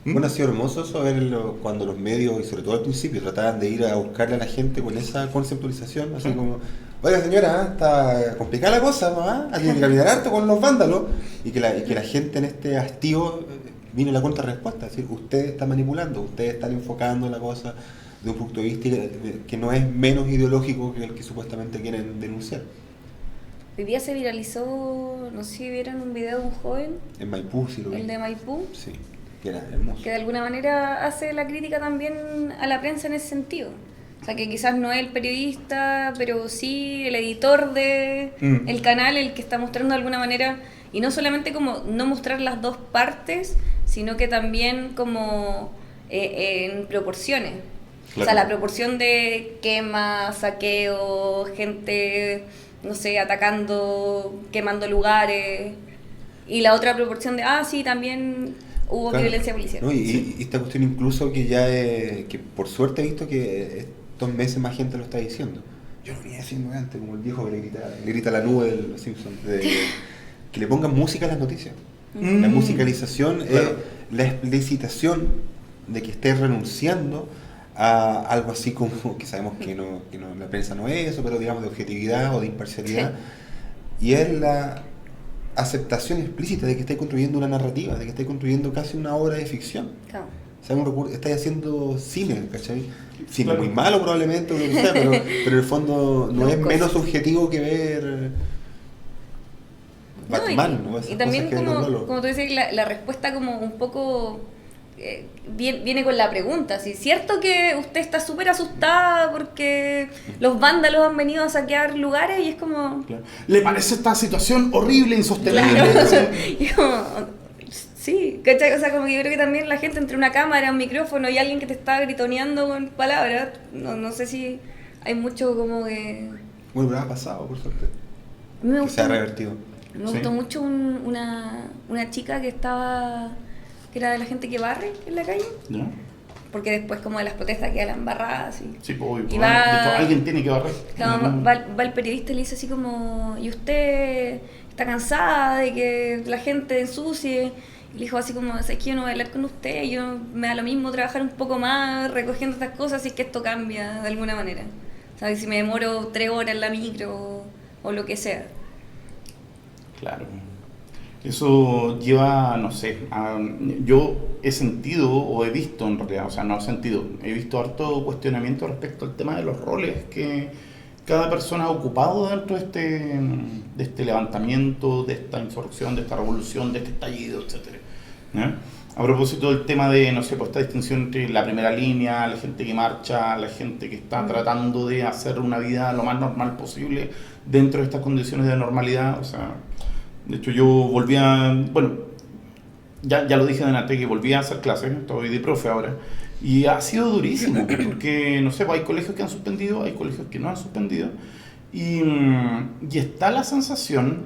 Bueno, ha sido hermoso eso verlo cuando los medios, y sobre todo al principio, trataban de ir a buscarle a la gente con esa conceptualización, así como, oiga señora, está complicada la cosa, tiene que caminar harto con los vándalos, y que la gente en este hastío vino la contrarrespuesta, es decir, usted está manipulando, ustedes están enfocando la cosa de un punto de vista que no es menos ideológico que el que supuestamente quieren denunciar. Hoy día se viralizó, no sé si vieron un video de un joven, En Maipú, sí lo vi. el de Maipú, Sí, que era hermoso. que de alguna manera hace la crítica también a la prensa en ese sentido. O sea, que quizás no es el periodista, pero sí el editor de el canal, el que está mostrando de alguna manera, y no solamente como no mostrar las dos partes, sino que también como en proporciones. Claro. O sea, la proporción de quema, saqueo, gente, no sé, atacando, quemando lugares, y la otra proporción de, sí, también hubo Claro. violencia policial. No, y esta cuestión incluso que ya que por suerte he visto que estos meses más gente lo está diciendo. Yo lo venía diciendo antes, como el viejo que le grita a la nube de los Simpsons, que le pongan música a las noticias. La musicalización Claro. es la explicitación de que estés renunciando a algo así como que sabemos que no, la prensa no es eso, pero digamos de objetividad o de imparcialidad. Sí. Y es la aceptación explícita de que estáis construyendo una narrativa, de que estáis construyendo casi una obra de ficción. Claro. O sea, estáis haciendo cine, ¿cachai? Cine Claro. muy malo probablemente, o lo que sea, pero en el fondo no es menos subjetivo que ver Batman, ¿no? Y también como tú dices, la respuesta como un poco viene con la pregunta, si es cierto que usted está súper asustada porque los vándalos han venido a saquear lugares, y es como... Claro. ¿Le parece esta situación horrible, insostenible? Claro. Y como, sí, ¿cachai? O sea, como que yo creo que también la gente entre una cámara, un micrófono y alguien que te está gritoneando con palabras, no sé si hay mucho como que... Bueno, pero ha pasado, por suerte. A mí me Que gustó, se ha revertido. me gustó mucho una chica que era de la gente que barre en la calle, ¿Ya? porque después como de las protestas queda la embarrada así. Sí, pues, obvio, Y pues, va- de hecho, alguien tiene que barrer. Claro, va el periodista y le dice así como, ¿y usted está cansada de que la gente ensucie? Y le dijo así como, es que yo no voy a hablar con usted, me da lo mismo trabajar un poco más recogiendo estas cosas si es que esto cambia de alguna manera. ¿Sabes? Si me demoro 3 horas en la micro o lo que sea. Claro. Eso lleva, no sé, yo he sentido o he visto en realidad, o sea, no he sentido, he visto harto cuestionamiento respecto al tema de los roles que cada persona ha ocupado dentro de este levantamiento, de esta insurrección, de esta revolución, de este estallido, etcétera. ¿Ya? A propósito del tema de, no sé, pues esta distinción entre la primera línea, la gente que marcha, la gente que está tratando de hacer una vida lo más normal posible dentro de estas condiciones de normalidad, o sea, de hecho yo volví a, bueno, ya lo dije delante que volví a hacer clases, estoy de profe ahora, y ha sido durísimo, porque, no sé, pues hay colegios que han suspendido, hay colegios que no han suspendido, y está la sensación,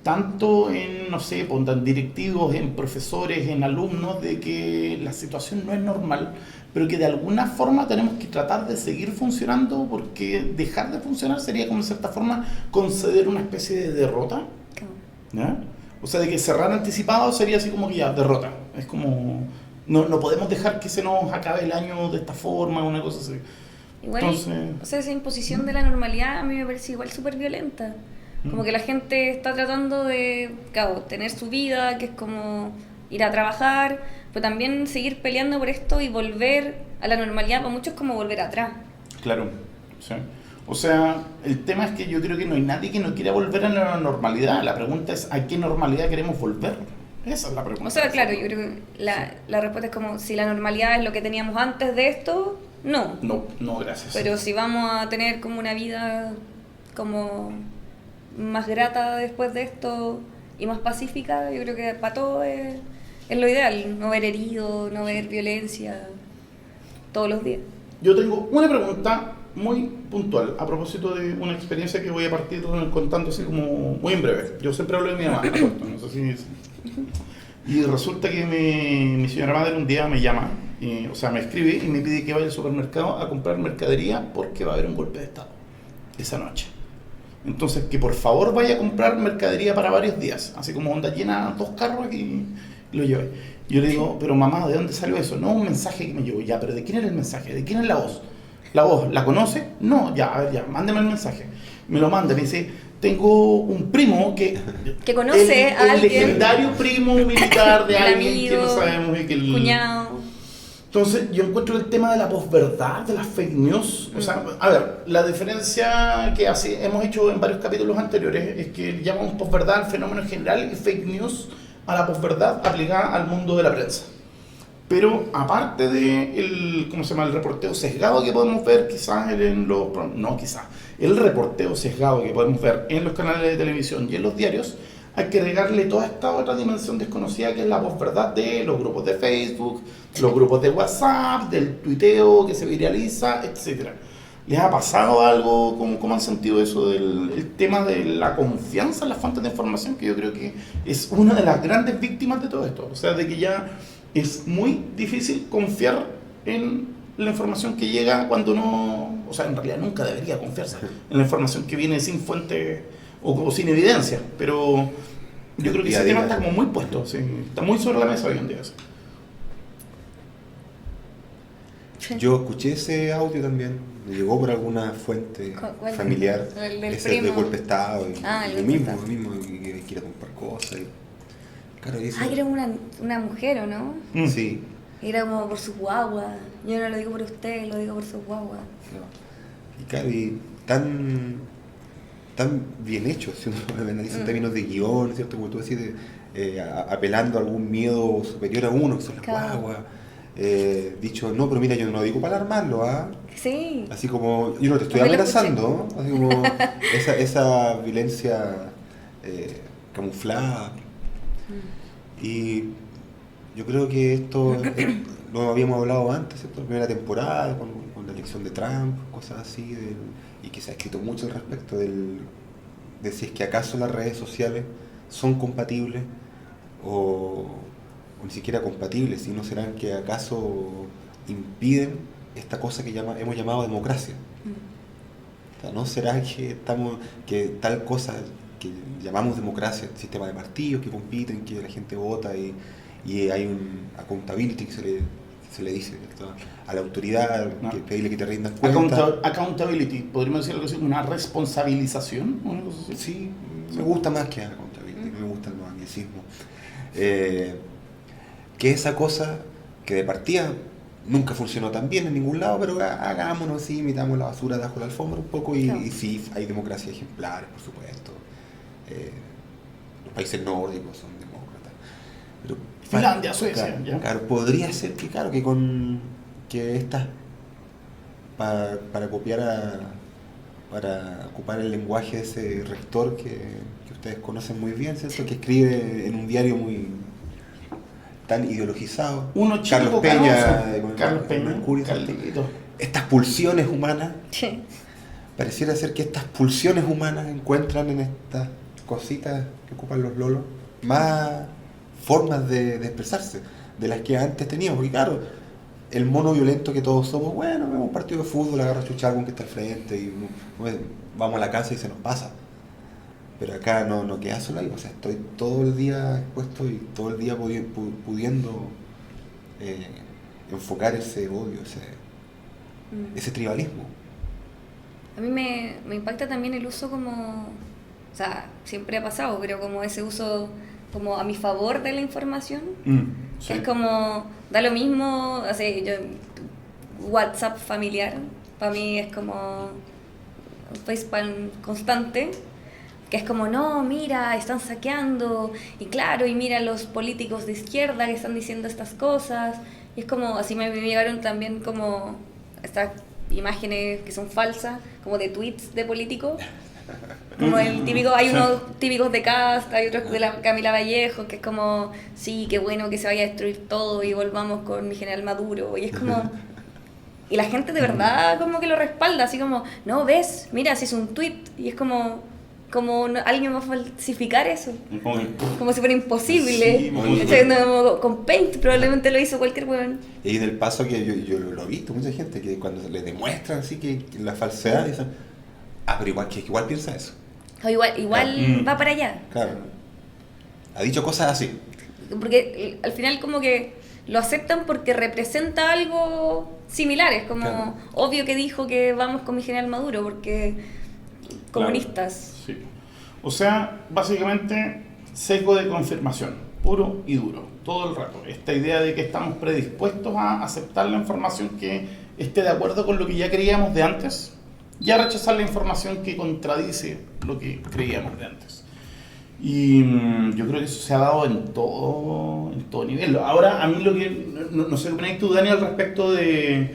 tanto en, no sé, pues, en directivos, en profesores, en alumnos, de que la situación no es normal, pero que de alguna forma tenemos que tratar de seguir funcionando, porque dejar de funcionar sería como en cierta forma conceder una especie de derrota. ¿Ya? O sea, de que cerrar anticipado sería así como que ya, derrota. Es como, no podemos dejar que se nos acabe el año de esta forma, una cosa así. Igual, Entonces, o sea, esa imposición de la normalidad a mí me parece igual súper violenta. Como que la gente está tratando de, claro, tener su vida, que es como ir a trabajar, pero también seguir peleando por esto y volver a la normalidad, para muchos es como volver atrás. claro, sí. O sea, el tema es que yo creo que no hay nadie que no quiera volver a la normalidad. La pregunta es, ¿a qué normalidad queremos volver? Esa es la pregunta. O sea, claro, yo creo que la respuesta es como, si la normalidad es lo que teníamos antes de esto, no. No, gracias. Pero si vamos a tener como una vida como más grata después de esto y más pacífica, yo creo que para todos es lo ideal. No ver heridos, no ver violencia todos los días. Yo tengo una pregunta muy puntual a propósito de una experiencia que voy a partir contando así como muy en breve. Yo siempre hablo de mi mamá, no sé si... Y resulta que mi señora madre un día me llama, o sea, me escribe y me pide que vaya al supermercado a comprar mercadería porque va a haber un golpe de estado esa noche. Entonces, que por favor vaya a comprar mercadería para varios días, así como onda llena 2 carros y lo lleve. Yo le digo, pero mamá, ¿de dónde salió eso? No, un mensaje que me llegó. Ya, pero ¿de quién era el mensaje? ¿De quién es la voz? ¿La voz la conoce? No, ya, a ver, ya, mándeme el mensaje. Me lo manda, me dice, tengo un primo que conoce a el alguien. legendario primo militar de El alguien amigo, que no sabemos y que el cuñado. Entonces, yo encuentro el tema de la posverdad, de las fake news. O sea, a ver, la diferencia que hemos hecho en varios capítulos anteriores es que llamamos posverdad al fenómeno general y fake news a la posverdad aplicada al mundo de la prensa. Pero aparte de el reporteo sesgado que podemos ver quizás el reporteo sesgado que podemos ver en los canales de televisión y en los diarios, hay que agregarle toda esta otra dimensión desconocida que es la posverdad de los grupos de Facebook, los grupos de WhatsApp, del tuiteo que se viraliza, etc. ¿Les ha pasado algo? ¿Cómo han sentido eso del tema de la confianza en las fuentes de información? Que yo creo que es una de las grandes víctimas de todo esto. O sea, de que ya es muy difícil confiar en la información que llega cuando uno... O sea, en realidad nunca debería confiarse en la información que viene sin fuente o sin evidencia. Pero yo creo que ese tema está como muy puesto. Sí, está muy sobre la mesa hoy en día. Sí. Yo escuché ese audio también, me llegó por alguna fuente ¿Cuál? familiar, El del ese primo. de golpe de estado, y El lo golpe de mismo, y que quiere comprar cosas. Claro, y eso, Era una mujer, ¿o no? sí. Era como por su guagua. Yo no lo digo por usted, lo digo por su guagua. No. Y claro, y tan bien hecho, si uno lo analiza en términos de guión, ¿cierto? Como tú decís, apelando a algún miedo superior a uno, que son las guaguas. Dicho, no, pero mira, yo no lo digo para alarmarlo, ¿ah? Sí. Así como, yo no te estoy También lo amenazando, así como esa violencia camuflada. Y yo creo que esto lo habíamos hablado antes, ¿cierto? La primera temporada, con la elección de Trump, cosas así, y que se ha escrito mucho al respecto de si es que acaso las redes sociales son compatibles o ni siquiera compatibles, sino serán que acaso impiden esta cosa que hemos llamado democracia. O sea, no será que tal cosa que llamamos democracia, el sistema de partidos que compiten, que la gente vota y hay un accountability que se le dice, ¿cierto? A la autoridad, No. que pedirle que te rindan cuentas. Accountability, podríamos decir algo así, una responsabilización, una cosa así. Sí, me gusta más que accountability, me gustan los anglicismos. Que esa cosa que de partida nunca funcionó tan bien en ningún lado, pero hagámonos así, metamos la basura debajo de la alfombra un poco Claro. y sí, hay democracias ejemplares, por supuesto. Los países nórdicos son demócratas. Pero, Finlandia, Suecia, claro, ya. claro, podría ser que, claro, que estas, para copiar para ocupar el lenguaje de ese rector que ustedes conocen muy bien, ¿cierto? Que escribe en un diario muy tan ideologizado. Uno chico, Carlos Peña, canoso. Carlos Peña, Mercurio, Carlito. estas pulsiones humanas, Sí. pareciera ser que estas pulsiones humanas encuentran en estas cositas que ocupan los lolos más formas de expresarse de las que antes teníamos. Porque claro, el mono violento que todos somos, bueno, vemos un partido de fútbol, agarra a chuchar con que está al frente y bueno, vamos a la casa y se nos pasa. Pero acá no queda solo ahí, o sea, estoy todo el día expuesto y todo el día pudiendo enfocar ese odio, ese tribalismo. A mí me impacta también el uso como, o sea, siempre ha pasado, pero como ese uso como a mi favor de la información, Sí. que es como, da lo mismo, o sea, yo, WhatsApp familiar, para mí es como un facepalm constante, que es como, no, mira, están saqueando, y claro, y mira los políticos de izquierda que están diciendo estas cosas, y es como, así me llegaron también como estas imágenes que son falsas, como de tweets de políticos, como el típico, hay Sí. unos típicos de Cast, hay otros de la Camila Vallejo, que es como, sí, qué bueno que se vaya a destruir todo y volvamos con mi general Maduro, y es como... Y la gente de verdad como que lo respalda, así como, no, ves, mira, si es un tweet, y es como alguien va a falsificar eso, como si fuera imposible. Sí, muy ¿Cachai? No, con Paint probablemente lo hizo cualquier weón. Y del paso que yo lo he visto, mucha gente que cuando le demuestran así que la falsedad, dicen, pero igual piensa eso. O igual Claro. va para allá. Claro. Ha dicho cosas así. Porque al final como que lo aceptan porque representa algo similar, es como Claro. obvio que dijo que vamos con mi general Maduro, porque comunistas. Sí. O sea, básicamente, sesgo de confirmación, puro y duro, todo el rato. Esta idea de que estamos predispuestos a aceptar la información que esté de acuerdo con lo que ya creíamos de antes y a rechazar la información que contradice lo que creíamos de antes. Y yo creo que eso se ha dado en todo nivel. Ahora, a mí lo que... No sé qué opinas tú, Dani, al respecto de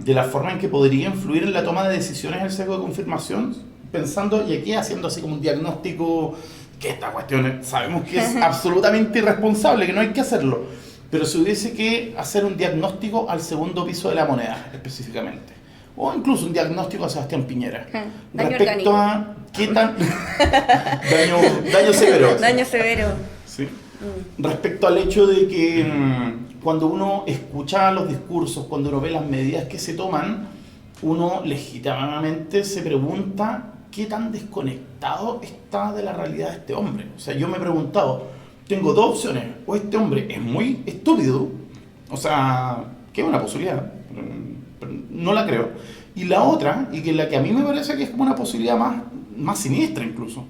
la forma en que podría influir en la toma de decisiones el sesgo de confirmación, pensando, y aquí haciendo así como un diagnóstico, que esta cuestión sabemos que es absolutamente irresponsable, que no hay que hacerlo, pero se hubiese que hacer un diagnóstico al segundo piso de la moneda, específicamente. O incluso un diagnóstico a Sebastián Piñera. Daño respecto orgánico. a qué tan... daño severo. Daño severo. Sí. Respecto al hecho de que cuando uno escucha los discursos, cuando uno ve las medidas que se toman, uno legítimamente se pregunta qué tan desconectado está de la realidad de este hombre. O sea, yo me he preguntado, tengo dos opciones: o este hombre es muy estúpido, o sea, que es una posibilidad, pero no la creo, y la otra, y que la que a mí me parece que es como una posibilidad más siniestra incluso,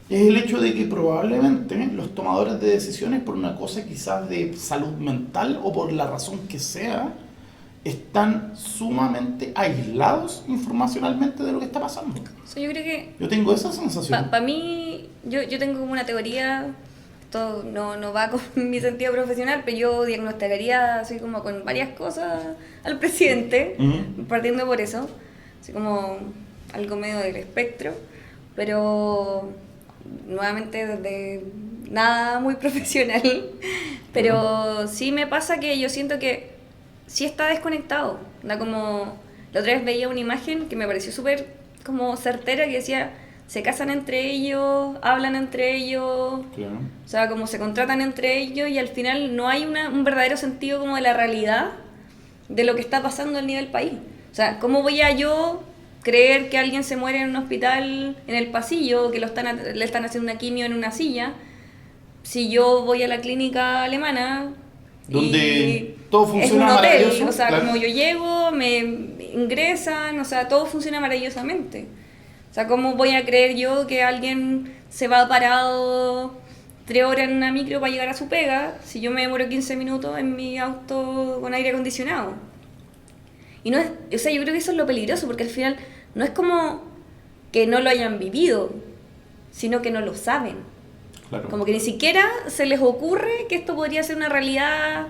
es el hecho de que probablemente los tomadores de decisiones, por una cosa quizás de salud mental o por la razón que sea, están sumamente aislados informacionalmente de lo que está pasando. So, yo creo que Yo tengo esa sensación. para mí, yo tengo como una teoría, esto no va con mi sentido profesional, pero yo diagnosticaría así como con varias cosas al presidente, Ujú. partiendo por eso, así como algo medio del espectro, pero nuevamente desde nada muy profesional, pero sí me pasa que yo siento que sí está desconectado, da como, la otra vez veía una imagen que me pareció súper como certera, que decía, se casan entre ellos, hablan entre ellos, Claro. o sea, como se contratan entre ellos y al final no hay un verdadero sentido como de la realidad de lo que está pasando a nivel país. O sea, ¿cómo voy a yo creer que alguien se muere en un hospital en el pasillo, que le están haciendo una quimio en una silla, si yo voy a la clínica alemana Donde todo es un funciona hotel, maravilloso. o sea, claro. como yo llego, me ingresan, o sea, todo funciona maravillosamente. O sea, ¿cómo voy a creer yo que alguien se va parado 3 horas en una micro para llegar a su pega si yo me demoro 15 minutos en mi auto con aire acondicionado? Y no es, o sea, yo creo que eso es lo peligroso, porque al final no es como que no lo hayan vivido, sino que no lo saben. Claro. Como que ni siquiera se les ocurre que esto podría ser una realidad,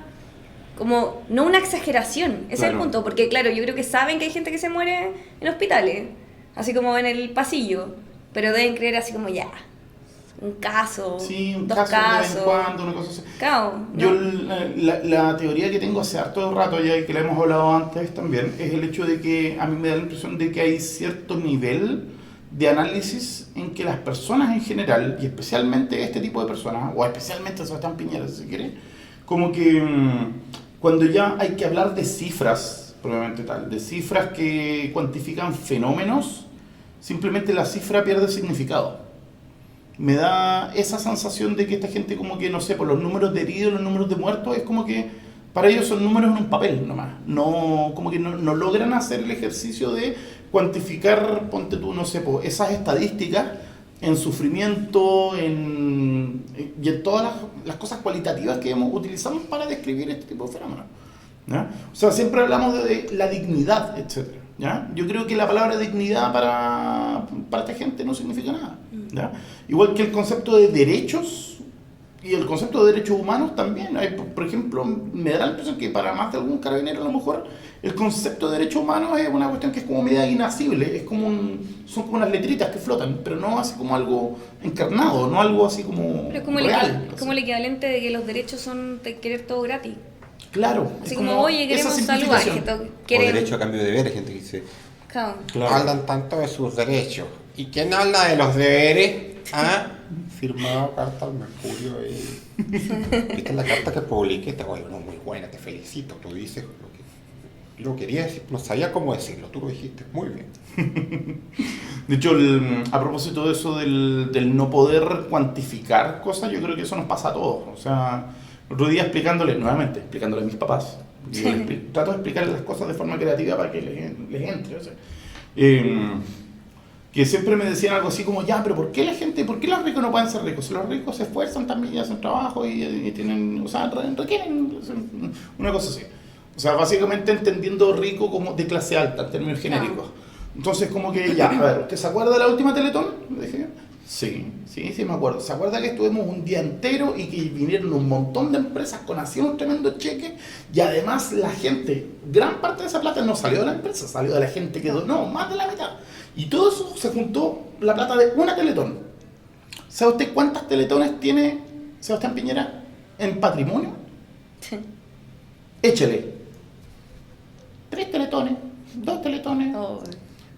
como no una exageración. Ese es el Claro. punto, porque claro, yo creo que saben que hay gente que se muere en hospitales, así como en el pasillo, pero deben creer así como ya, un caso, Sí, un 2 caso de vez en casos. cuando, una cosa así. Claro, ¿no? Yo la teoría que tengo hace harto rato ya y que la hemos hablado antes también es el hecho de que a mí me da la impresión de que hay cierto nivel de análisis en que las personas en general, y especialmente este tipo de personas, o especialmente Sebastián Piñera si se quiere, como que cuando ya hay que hablar de cifras, probablemente tal, de cifras que cuantifican fenómenos, simplemente la cifra pierde significado. Me da esa sensación de que esta gente como que, no sé, por los números de heridos, los números de muertos, es como que para ellos son números en un papel nomás. No, como que no logran hacer el ejercicio de cuantificar, ponte tú, no sé, pues, esas estadísticas en sufrimiento y en todas las cosas cualitativas que utilizamos para describir este tipo de fenómenos. ¿Ya? O sea, siempre hablamos de la dignidad, etcétera. ¿Ya? Yo creo que la palabra dignidad para esta gente no significa nada. ¿Ya? Igual que el concepto de derechos y el concepto de derechos humanos también. Hay, por ejemplo, me da la impresión que para más de algún carabinero a lo mejor el concepto de derechos humanos es una cuestión que es como media inasible, es como son como unas letritas que flotan, pero no así como algo encarnado, no algo así como Pero es como, real. como el equivalente de que los derechos son de querer todo gratis. Claro. Así es como, oye, esa queremos saludar, simplificación. que O quieren... derecho a cambio de deberes, gente que dice, Claro. Claro. hablan tanto de sus derechos. ¿Y quién habla de los deberes? ¿Ah? Firmado carta al Mercurio y... Esta es la carta que publiqué, está bueno, muy buena, te felicito, tú dices lo que yo quería decir, no sabía cómo decirlo, tú lo dijiste muy bien. De hecho, a propósito de eso del no poder cuantificar cosas, yo creo que eso nos pasa a todos. O sea, el otro día explicándole a mis papás, yo trato de explicarles las cosas de forma creativa para que les entre. O sea, que siempre me decían algo así como, ya, pero ¿por qué los ricos no pueden ser ricos? Si los ricos se esfuerzan también y hacen trabajo y tienen, o sea, requieren una cosa así. O sea, básicamente entendiendo rico como de clase alta, en términos genéricos. Entonces, como que ya, a ver, ¿usted se acuerda de la última Teletón? Le dije, sí, me acuerdo. ¿Se acuerda que estuvimos un día entero y que vinieron un montón de empresas con así un tremendo cheque? Y además la gente, gran parte de esa plata no salió de la empresa, salió de la gente que donó, más de la mitad. Y todo eso se juntó la plata de una Teletón. ¿Sabe usted cuántas Teletones tiene Sebastián Piñera en patrimonio? Échele. 3 Teletones, 2 Teletones, Oh.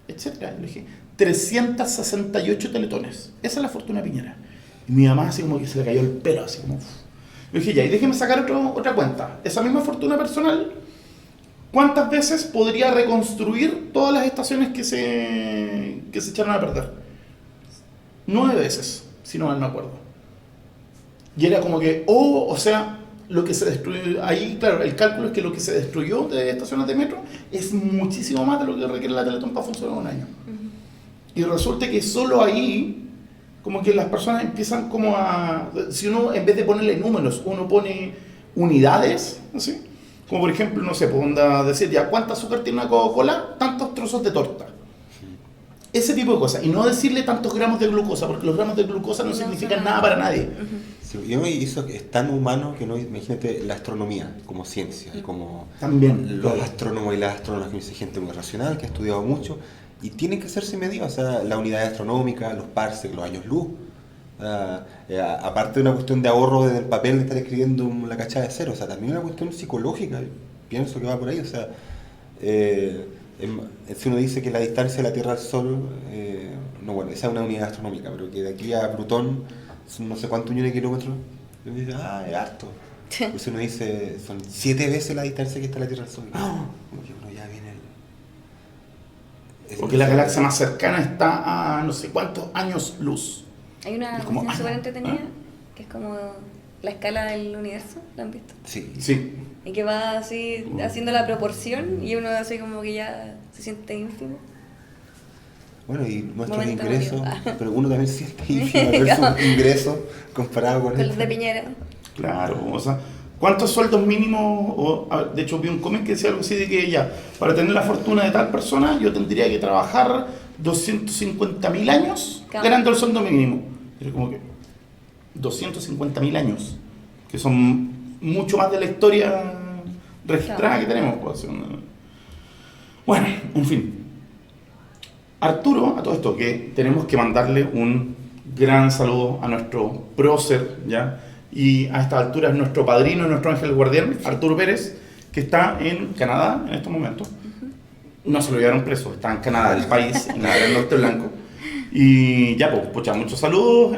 etcétera. Le dije, 368 Teletones. Esa es la fortuna de Piñera. Y mi mamá así como que se le cayó el pelo, así como... Le dije, ya, y déjeme sacar otra cuenta. Esa misma fortuna personal, ¿cuántas veces podría reconstruir todas las estaciones que se echaron a perder? 9 veces, si no mal me acuerdo. Y era como que, o sea, lo que se destruyó, ahí claro, el cálculo es que lo que se destruyó de estaciones de metro es muchísimo más de lo que requiere la Teletón para funcionar un año. Y resulta que solo ahí, como que las personas empiezan como a, si uno en vez de ponerle números, uno pone unidades, ¿sí? Como por ejemplo, no sé, pues onda decir ya, ¿cuánta azúcar tiene una Coca-Cola? Tantos trozos de torta. Ese tipo de cosas. Y no decirle tantos gramos de glucosa, porque los gramos de glucosa no significan nada para nadie. Sí, yo me hizo que es tan humano que no, imagínate la astronomía como ciencia y como También. los astrónomos y las astrónomas que dice gente muy racional, que ha estudiado mucho y tienen que hacerse medidas, o sea, la unidad astronómica, los parsecs, los años luz. Aparte de una cuestión de ahorro del papel de estar escribiendo la cachada de cero, o sea, también una cuestión psicológica, pienso que va por ahí, o sea, si uno dice que la distancia de la Tierra al Sol, no, bueno, esa es una unidad astronómica, pero que de aquí a Plutón son no sé cuántos millones de kilómetros, uno dice, es harto. Por eso uno dice, son 7 veces la distancia que está la Tierra al Sol. Como que uno ya viene Porque la galaxia más cercana está a no sé cuántos años luz. Hay una Es como, cuestión súper ah, entretenida, ah. que es como la escala del universo, ¿la han visto? Sí. Sí. Y que va así haciendo la proporción y uno así como que ya se siente ínfimo. Bueno, y nuestros Momento ingresos, emotivo. pero uno también siente ínfimo versus ingresos comparado con Con los esto. de Piñera. Claro, o sea, ¿cuántos sueldos mínimos? De hecho, vi un cómic que decía algo así de que ya, para tener la fortuna de tal persona, yo tendría que trabajar 250.000 años Claro. ganando el sueldo mínimo. Era como que 250.000 años, que son mucho más de la historia registrada Claro. que tenemos. Pues, bueno, en fin. Arturo, a todo esto, que tenemos que mandarle un gran saludo a nuestro prócer, ¿ya? Y a esta altura es nuestro padrino, nuestro ángel guardián, Arturo Pérez, que está en Canadá en estos momentos. No se lo llevaron preso, está en Canadá, el país, en la del norte blanco. Y ya, pues, pucha, muchos saludos.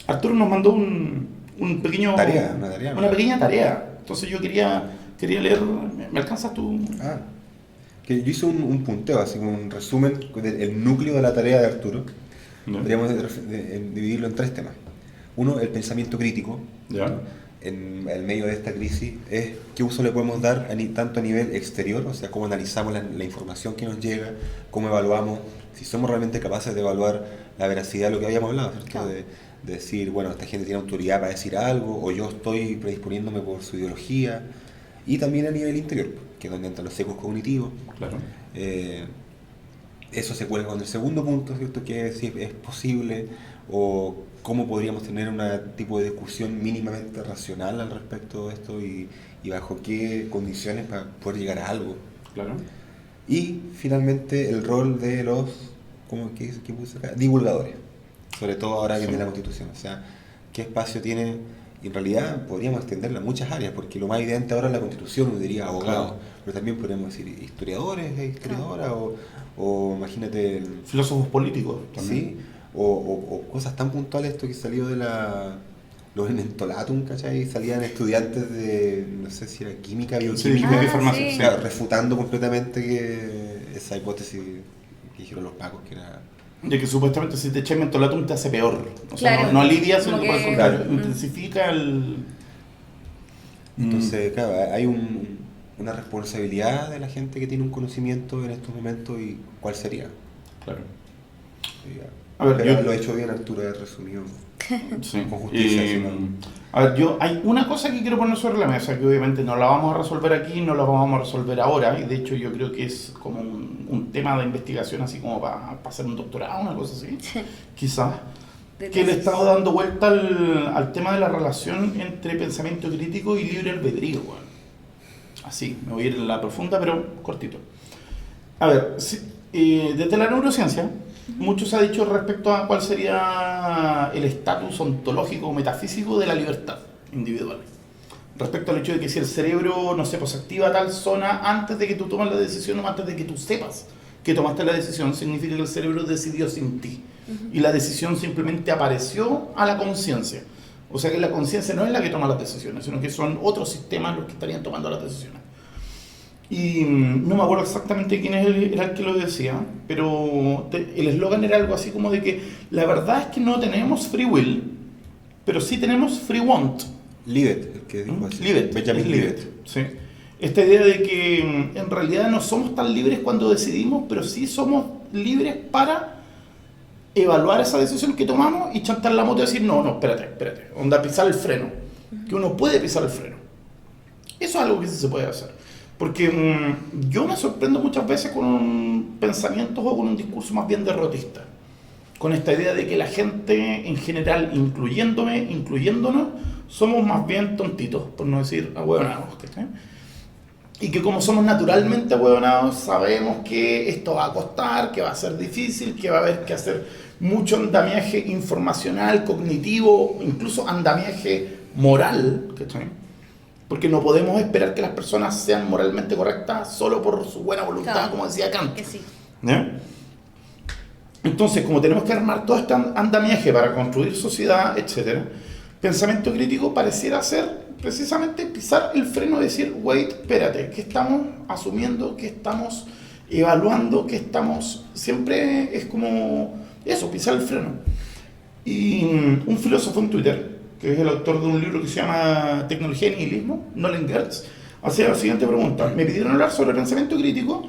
Arturo nos mandó un pequeño... una pequeña tarea. Entonces yo quería leer... ¿Me alcanzas tú? Ah, que yo hice un punteo, así como un resumen del núcleo de la tarea de Arturo. Ya. Podríamos dividirlo en 3 temas. Uno, el pensamiento crítico. Ya. En el medio de esta crisis es qué uso le podemos dar tanto a nivel exterior, o sea, cómo analizamos la información que nos llega, cómo evaluamos, si somos realmente capaces de evaluar la veracidad de lo que habíamos hablado, ¿cierto? Claro. De decir, bueno, esta gente tiene autoridad para decir algo, o yo estoy predisponiéndome por su ideología, y también a nivel interior, que es donde entran los sesgos cognitivos. Claro. Eso se cuelga con el segundo punto, ¿cierto? Que es si es posible o cómo podríamos tener un tipo de discusión mínimamente racional al respecto de esto y bajo qué condiciones para poder llegar a algo. Claro. Y finalmente el rol de los, ¿qué puse acá? Divulgadores, sobre todo ahora que Sí. viene la Constitución. O sea, qué espacio tiene, y en realidad podríamos extenderlo a muchas áreas, porque lo más evidente ahora es la Constitución, uno diría abogados, Claro. pero también podríamos decir historiadores e historiadoras, o imagínate Filósofos políticos también. ¿sí? O cosas tan puntuales, esto que salió de los Mentolatum, ¿cachai? Salían estudiantes de, no sé si era química, bioquímica, química y farmacia, sí. sí. claro, refutando completamente que esa hipótesis que dijeron los pacos, que era... De que supuestamente si te echas mentolatum te hace peor. O sea, Claro. no alivia, sino Como que por el que- contrario, Mm. intensifica el... Entonces, claro, hay una responsabilidad de la gente que tiene un conocimiento en estos momentos y cuál sería. Claro. Sí, A ver, pero yo- lo he hecho bien, Arturo, he resumido. Sí. Con justicia, sí, ¿no? A ver, hay una cosa que quiero poner sobre la mesa, que obviamente no la vamos a resolver aquí, no la vamos a resolver ahora, y de hecho yo creo que es como un tema de investigación, así como para hacer un doctorado, una cosa así, quizás, De que le he tesis. estado dando vuelta al tema de la relación entre pensamiento crítico y libre albedrío. Bueno. Así, me voy a ir en la profunda, pero cortito. A ver, desde la neurociencia, mucho se ha dicho respecto a cuál sería el estatus ontológico o metafísico de la libertad individual. Respecto al hecho de que si el cerebro, no sé, pues activa tal zona antes de que tú tomes la decisión o antes de que tú sepas que tomaste la decisión, significa que el cerebro decidió sin ti. Y la decisión simplemente apareció a la conciencia. O sea que la conciencia no es la que toma las decisiones, sino que son otros sistemas los que estarían tomando las decisiones. Y no me acuerdo exactamente quién era el que lo decía, pero el eslogan era algo así como de que la verdad es que no tenemos free will, pero sí tenemos free want. Libet, el que dijo así. Libet, Benjamin es Libet. sí. Esta idea de que en realidad no somos tan libres cuando decidimos, pero sí somos libres para evaluar esa decisión que tomamos y chantar la moto y decir, no, espérate, onda pisar el freno, que uno puede pisar el freno. Eso es algo que sí se puede hacer. Porque yo me sorprendo muchas veces con pensamientos o con un discurso más bien derrotista. Con esta idea de que la gente en general, incluyéndonos, somos más bien tontitos, por no decir ahueonados. ¿Cachai? Y que como somos naturalmente ahueonados, sabemos que esto va a costar, que va a ser difícil, que va a haber que hacer mucho andamiaje informacional, cognitivo, incluso andamiaje moral. ¿Cachai? Porque no podemos esperar que las personas sean moralmente correctas solo por su buena voluntad, Claro. como decía Kant. Que sí. ¿Ya? Entonces, como tenemos que armar todo este andamiaje para construir sociedad, etc., pensamiento crítico pareciera ser precisamente pisar el freno y decir, wait, espérate, ¿qué estamos asumiendo? ¿Qué estamos evaluando? ¿Qué estamos...? Siempre es como eso, pisar el freno. Y un filósofo en Twitter que es el autor de un libro que se llama Tecnología y Nihilismo, Nolan Gertz, hacía la siguiente pregunta. Me pidieron hablar sobre pensamiento crítico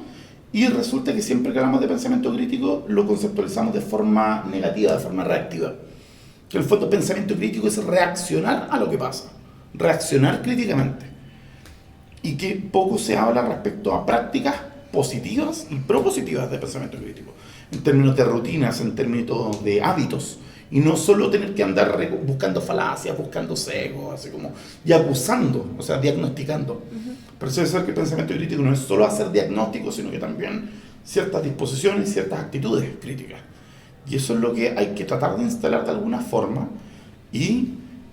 y resulta que siempre que hablamos de pensamiento crítico lo conceptualizamos de forma negativa, de forma reactiva. Que el fondo pensamiento crítico es reaccionar a lo que pasa, reaccionar críticamente. Y que poco se habla respecto a prácticas positivas y propositivas de pensamiento crítico, en términos de rutinas, en términos de hábitos, y no solo tener que andar buscando falacias, buscando sesgos, así como, y acusando, o sea, diagnosticando. Pero eso es que el pensamiento crítico no es solo hacer diagnóstico, sino que también ciertas disposiciones, ciertas actitudes críticas. Y eso es lo que hay que tratar de instalar de alguna forma, y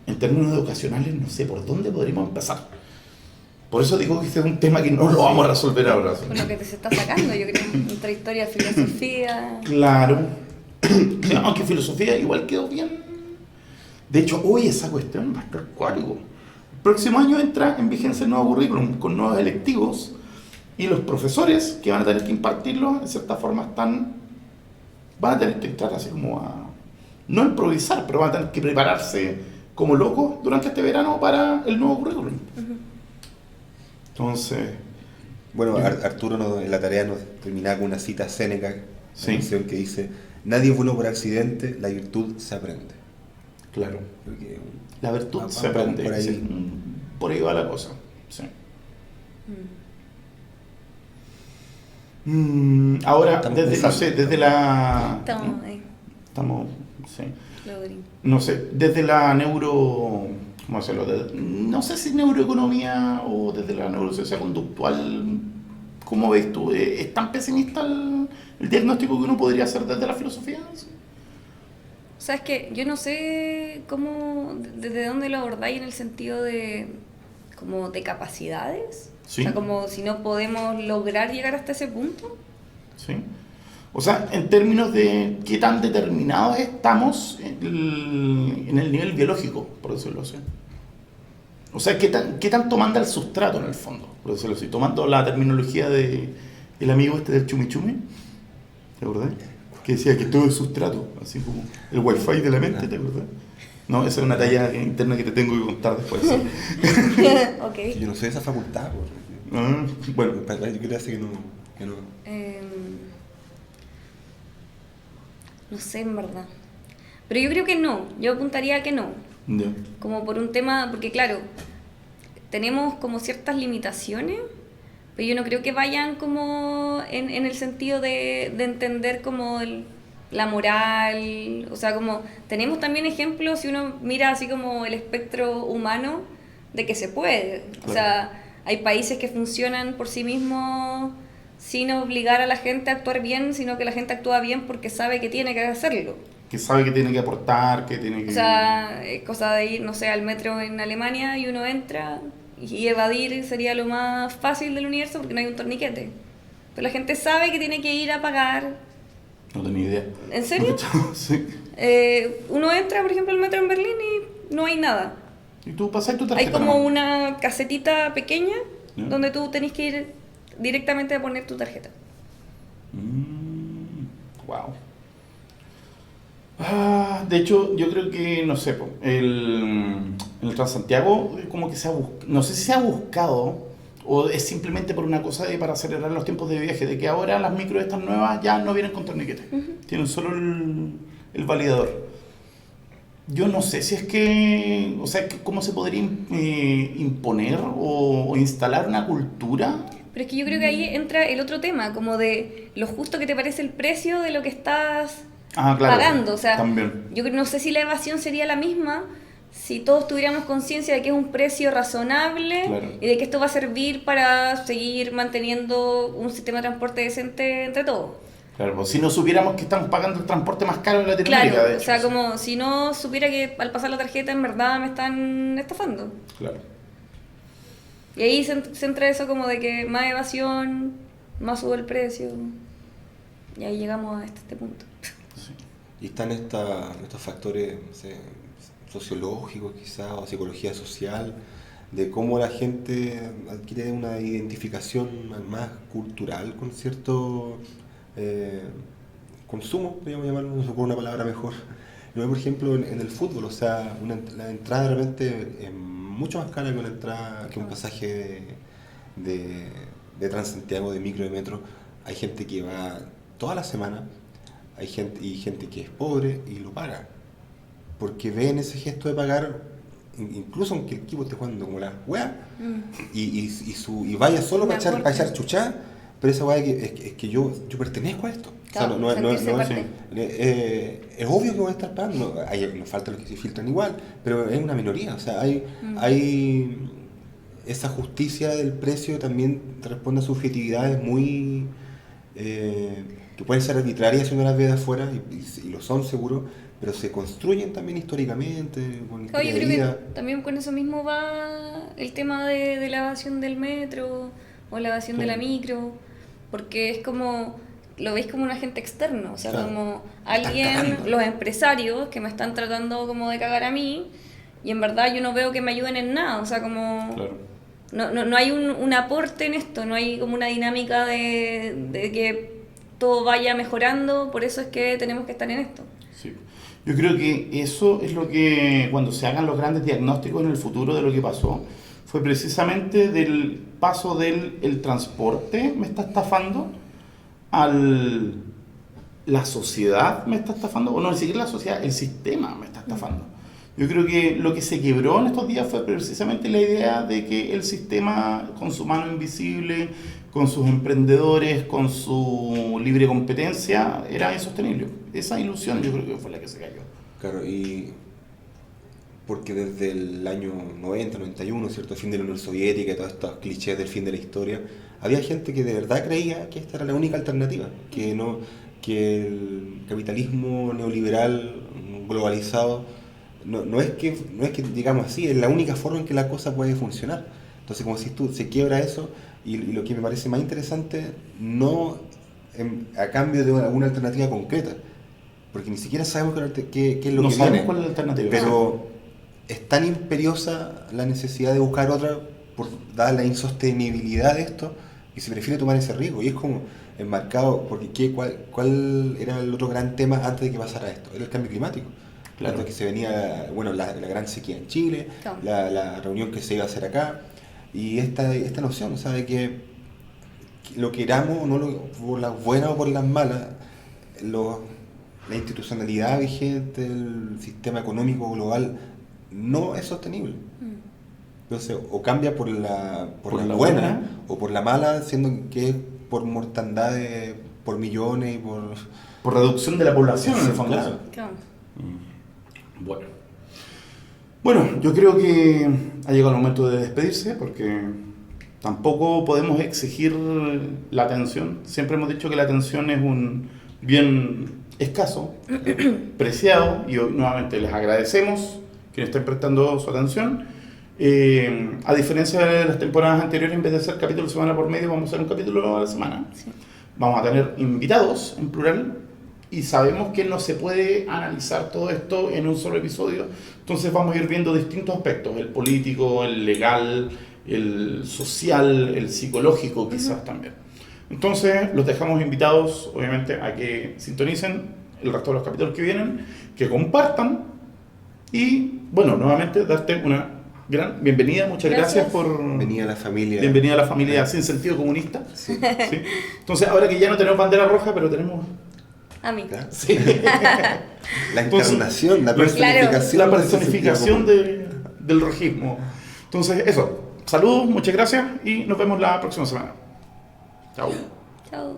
en términos educacionales no sé por dónde podríamos empezar. Por eso digo que este es un tema que no lo vamos a resolver ahora. Con lo que te se está sacando, yo creo, entre historia, filosofía. Claro. Aunque filosofía igual quedó bien. De hecho, hoy esa cuestión va a estar cuático. El próximo año entra en vigencia el nuevo currículum con nuevos electivos y los profesores que van a tener que impartirlo, en cierta forma, van a tener que entrar así como a no improvisar, pero van a tener que prepararse como locos durante este verano para el nuevo currículum. Entonces, bueno, Arturo en la tarea nos terminaba con una cita Séneca, sí, que dice: nadie es bueno por accidente, la virtud se aprende. Claro. Porque, La virtud se aprende. Por ahí. Sí, por ahí va la cosa. Sí. Ahora, desde la... Estamos ahí. Estamos, sí. Logrin. No sé, desde la ¿cómo decirlo? No sé si neuroeconomía o desde la neurociencia conductual, ¿cómo ves tú? ¿Es tan pesimista el diagnóstico que uno podría hacer desde la filosofía? O sea, es que yo no sé cómo, desde dónde lo abordáis en el sentido de, como de capacidades. Sí. O sea, como si no podemos lograr llegar hasta ese punto. Sí. O sea, en términos de qué tan determinados estamos en el nivel biológico, por decirlo así. O sea, qué tanto manda el sustrato en el fondo, por decirlo así. Tomando la terminología del amigo este del Chumichumi, ¿te acordás? Que decía que todo es sustrato, así como el wifi de la mente, ¿te acordás? No, esa es una talla interna que te tengo que contar después. ¿Sí? Ok. yo no sé esa facultad. Bueno, Yo creo que no. No sé, en verdad. Pero yo creo que no. Yo apuntaría a que no. ya. Como por un tema, porque claro, tenemos como ciertas limitaciones, pero yo no creo que vayan como en el sentido de entender como la moral. O sea, como tenemos también ejemplos, si uno mira así como el espectro humano, de que se puede. Claro. O sea, hay países que funcionan por sí mismos sin obligar a la gente a actuar bien, sino que la gente actúa bien porque sabe que tiene que hacerlo. Que sabe que tiene que aportar, que tiene que... O sea, es cosa de ir, no sé, al metro en Alemania y uno entra y evadir sería lo más fácil del universo porque no hay un torniquete. Pero la gente sabe que tiene que ir a pagar. No tenía idea. ¿En serio? Sí. Uno entra, por ejemplo, al metro en Berlín y no hay nada. Y tú pasas tu tarjeta. Hay como nomás. una casetita pequeña ¿Ya? donde tú tenés que ir directamente a poner tu tarjeta. Wow. De hecho, yo creo que, no sé, el Transantiago como que no sé si se ha buscado o es simplemente por una cosa para acelerar los tiempos de viaje, de que ahora las micros estas nuevas ya no vienen con torniquete, tienen solo el validador. Yo no sé si es que, o sea, cómo se podría imponer o instalar una cultura. Pero es que yo creo que ahí entra el otro tema, como de lo justo que te parece el precio de lo que estás Claro, pagando. O sea, también. yo no sé si la evasión sería la misma si todos tuviéramos conciencia de que es un precio razonable, Claro. y de que esto va a servir para seguir manteniendo un sistema de transporte decente entre todos. Claro, pues si no supiéramos que estamos pagando el transporte más caro de Latinoamérica, Claro, de o hecho. sea, como si no supiera que al pasar la tarjeta en verdad me están estafando. Claro. Y ahí se entra eso como de que más evasión, más sube el precio. Y ahí llegamos a este punto. Sí. Y están estos factores, no sé, sociológicos quizás, o psicología social, de cómo la gente adquiere una identificación más cultural con cierto consumo, podríamos llamarlo, no se me ocurre una palabra mejor, Lo veo, por ejemplo, en el fútbol, o sea, la entrada de repente es mucho más cara que una entrada, que un pasaje de Transantiago, de micro, de metro. Hay gente que va toda la semana, hay gente que es pobre y lo paga, porque ve en ese gesto de pagar, incluso aunque el equipo esté jugando como la weá, y vaya solo para echar chuchá, pero esa weá es que yo pertenezco a esto. Claro, O sea, sentirse parte. es obvio que voy a estar pagando, nos faltan los que se filtran igual, pero es una minoría, o sea, hay esa justicia del precio también responde a subjetividades muy que pueden ser arbitrarias si uno las ve de afuera, y lo son seguro, pero se construyen también históricamente, con Claro, historia yo de creo vida. que también con eso mismo va el tema de la evasión del metro o la evasión de la micro, porque es como, lo veis como un agente externo, o sea, Claro. como Están alguien, cagando. los empresarios que me están tratando como de cagar a mí, y en verdad yo no veo que me ayuden en nada, o sea, como... Claro. No hay un aporte en esto, no hay como una dinámica de que todo vaya mejorando, por eso es que tenemos que estar en esto. Sí. Yo creo que eso es lo que, cuando se hagan los grandes diagnósticos en el futuro de lo que pasó, fue precisamente del paso del el transporte me está estafando al la sociedad me está estafando, o no, ni siquiera la sociedad, el sistema me está estafando. Yo creo que lo que se quebró en estos días fue precisamente la idea de que el sistema, con su mano invisible, con sus emprendedores, con su libre competencia, era insostenible. Esa ilusión yo creo que fue la que se cayó. Claro, y porque desde el año 90, 91, ¿cierto? El fin de la Unión Soviética y todos estos clichés del fin de la historia, había gente que de verdad creía que esta era la única alternativa, que el capitalismo neoliberal globalizado no es que digamos así, es la única forma en que la cosa puede funcionar. Entonces, como decís tú, se quiebra eso, y lo que me parece más interesante, no a cambio de alguna alternativa concreta, porque ni siquiera sabemos qué es lo No que sabemos viene, cuál es la alternativa. pero es tan imperiosa la necesidad de buscar otra, dada la insostenibilidad de esto, que se prefiere tomar ese riesgo. Y es como enmarcado, porque ¿cuál era el otro gran tema antes de que pasara esto? Era el cambio climático. Claro. Antes que se venía, bueno, la gran sequía en Chile, Claro. la reunión que se iba a hacer acá, y esta noción, o sea, de que lo queramos o no, por las buenas o por las malas, la institucionalidad vigente, el sistema económico global no es sostenible. Entonces, o cambia por la la buena buena. o por la mala, siendo que es por mortandad por millones y Por reducción de la población, en el fondo. Claro. Claro. Bueno, yo creo que ha llegado el momento de despedirse, porque tampoco podemos exigir la atención. Siempre hemos dicho que la atención es un bien escaso, preciado, y hoy nuevamente les agradecemos que nos estén prestando su atención. A diferencia de las temporadas anteriores, en vez de hacer capítulo semana por medio, vamos a hacer un capítulo a la semana. Sí. Vamos a tener invitados en plural, y sabemos que no se puede analizar todo esto en un solo episodio, entonces vamos a ir viendo distintos aspectos: el político, el legal, el social, el psicológico quizás también. Entonces los dejamos invitados, obviamente, a que sintonicen el resto de los capítulos que vienen, que compartan, y bueno, nuevamente darte una gran bienvenida. Muchas gracias por... Bienvenida a la familia. Bienvenida a la familia sin sentido comunista. Sí. ¿Sí? Entonces, ahora que ya no tenemos bandera roja, pero tenemos... A mí. Claro. Sí. La Entonces, encarnación, la Claro. personificación. La de ese personificación sentido común. del rojismo. Entonces, eso. Saludos, muchas gracias y nos vemos la próxima semana. Chao. Chao.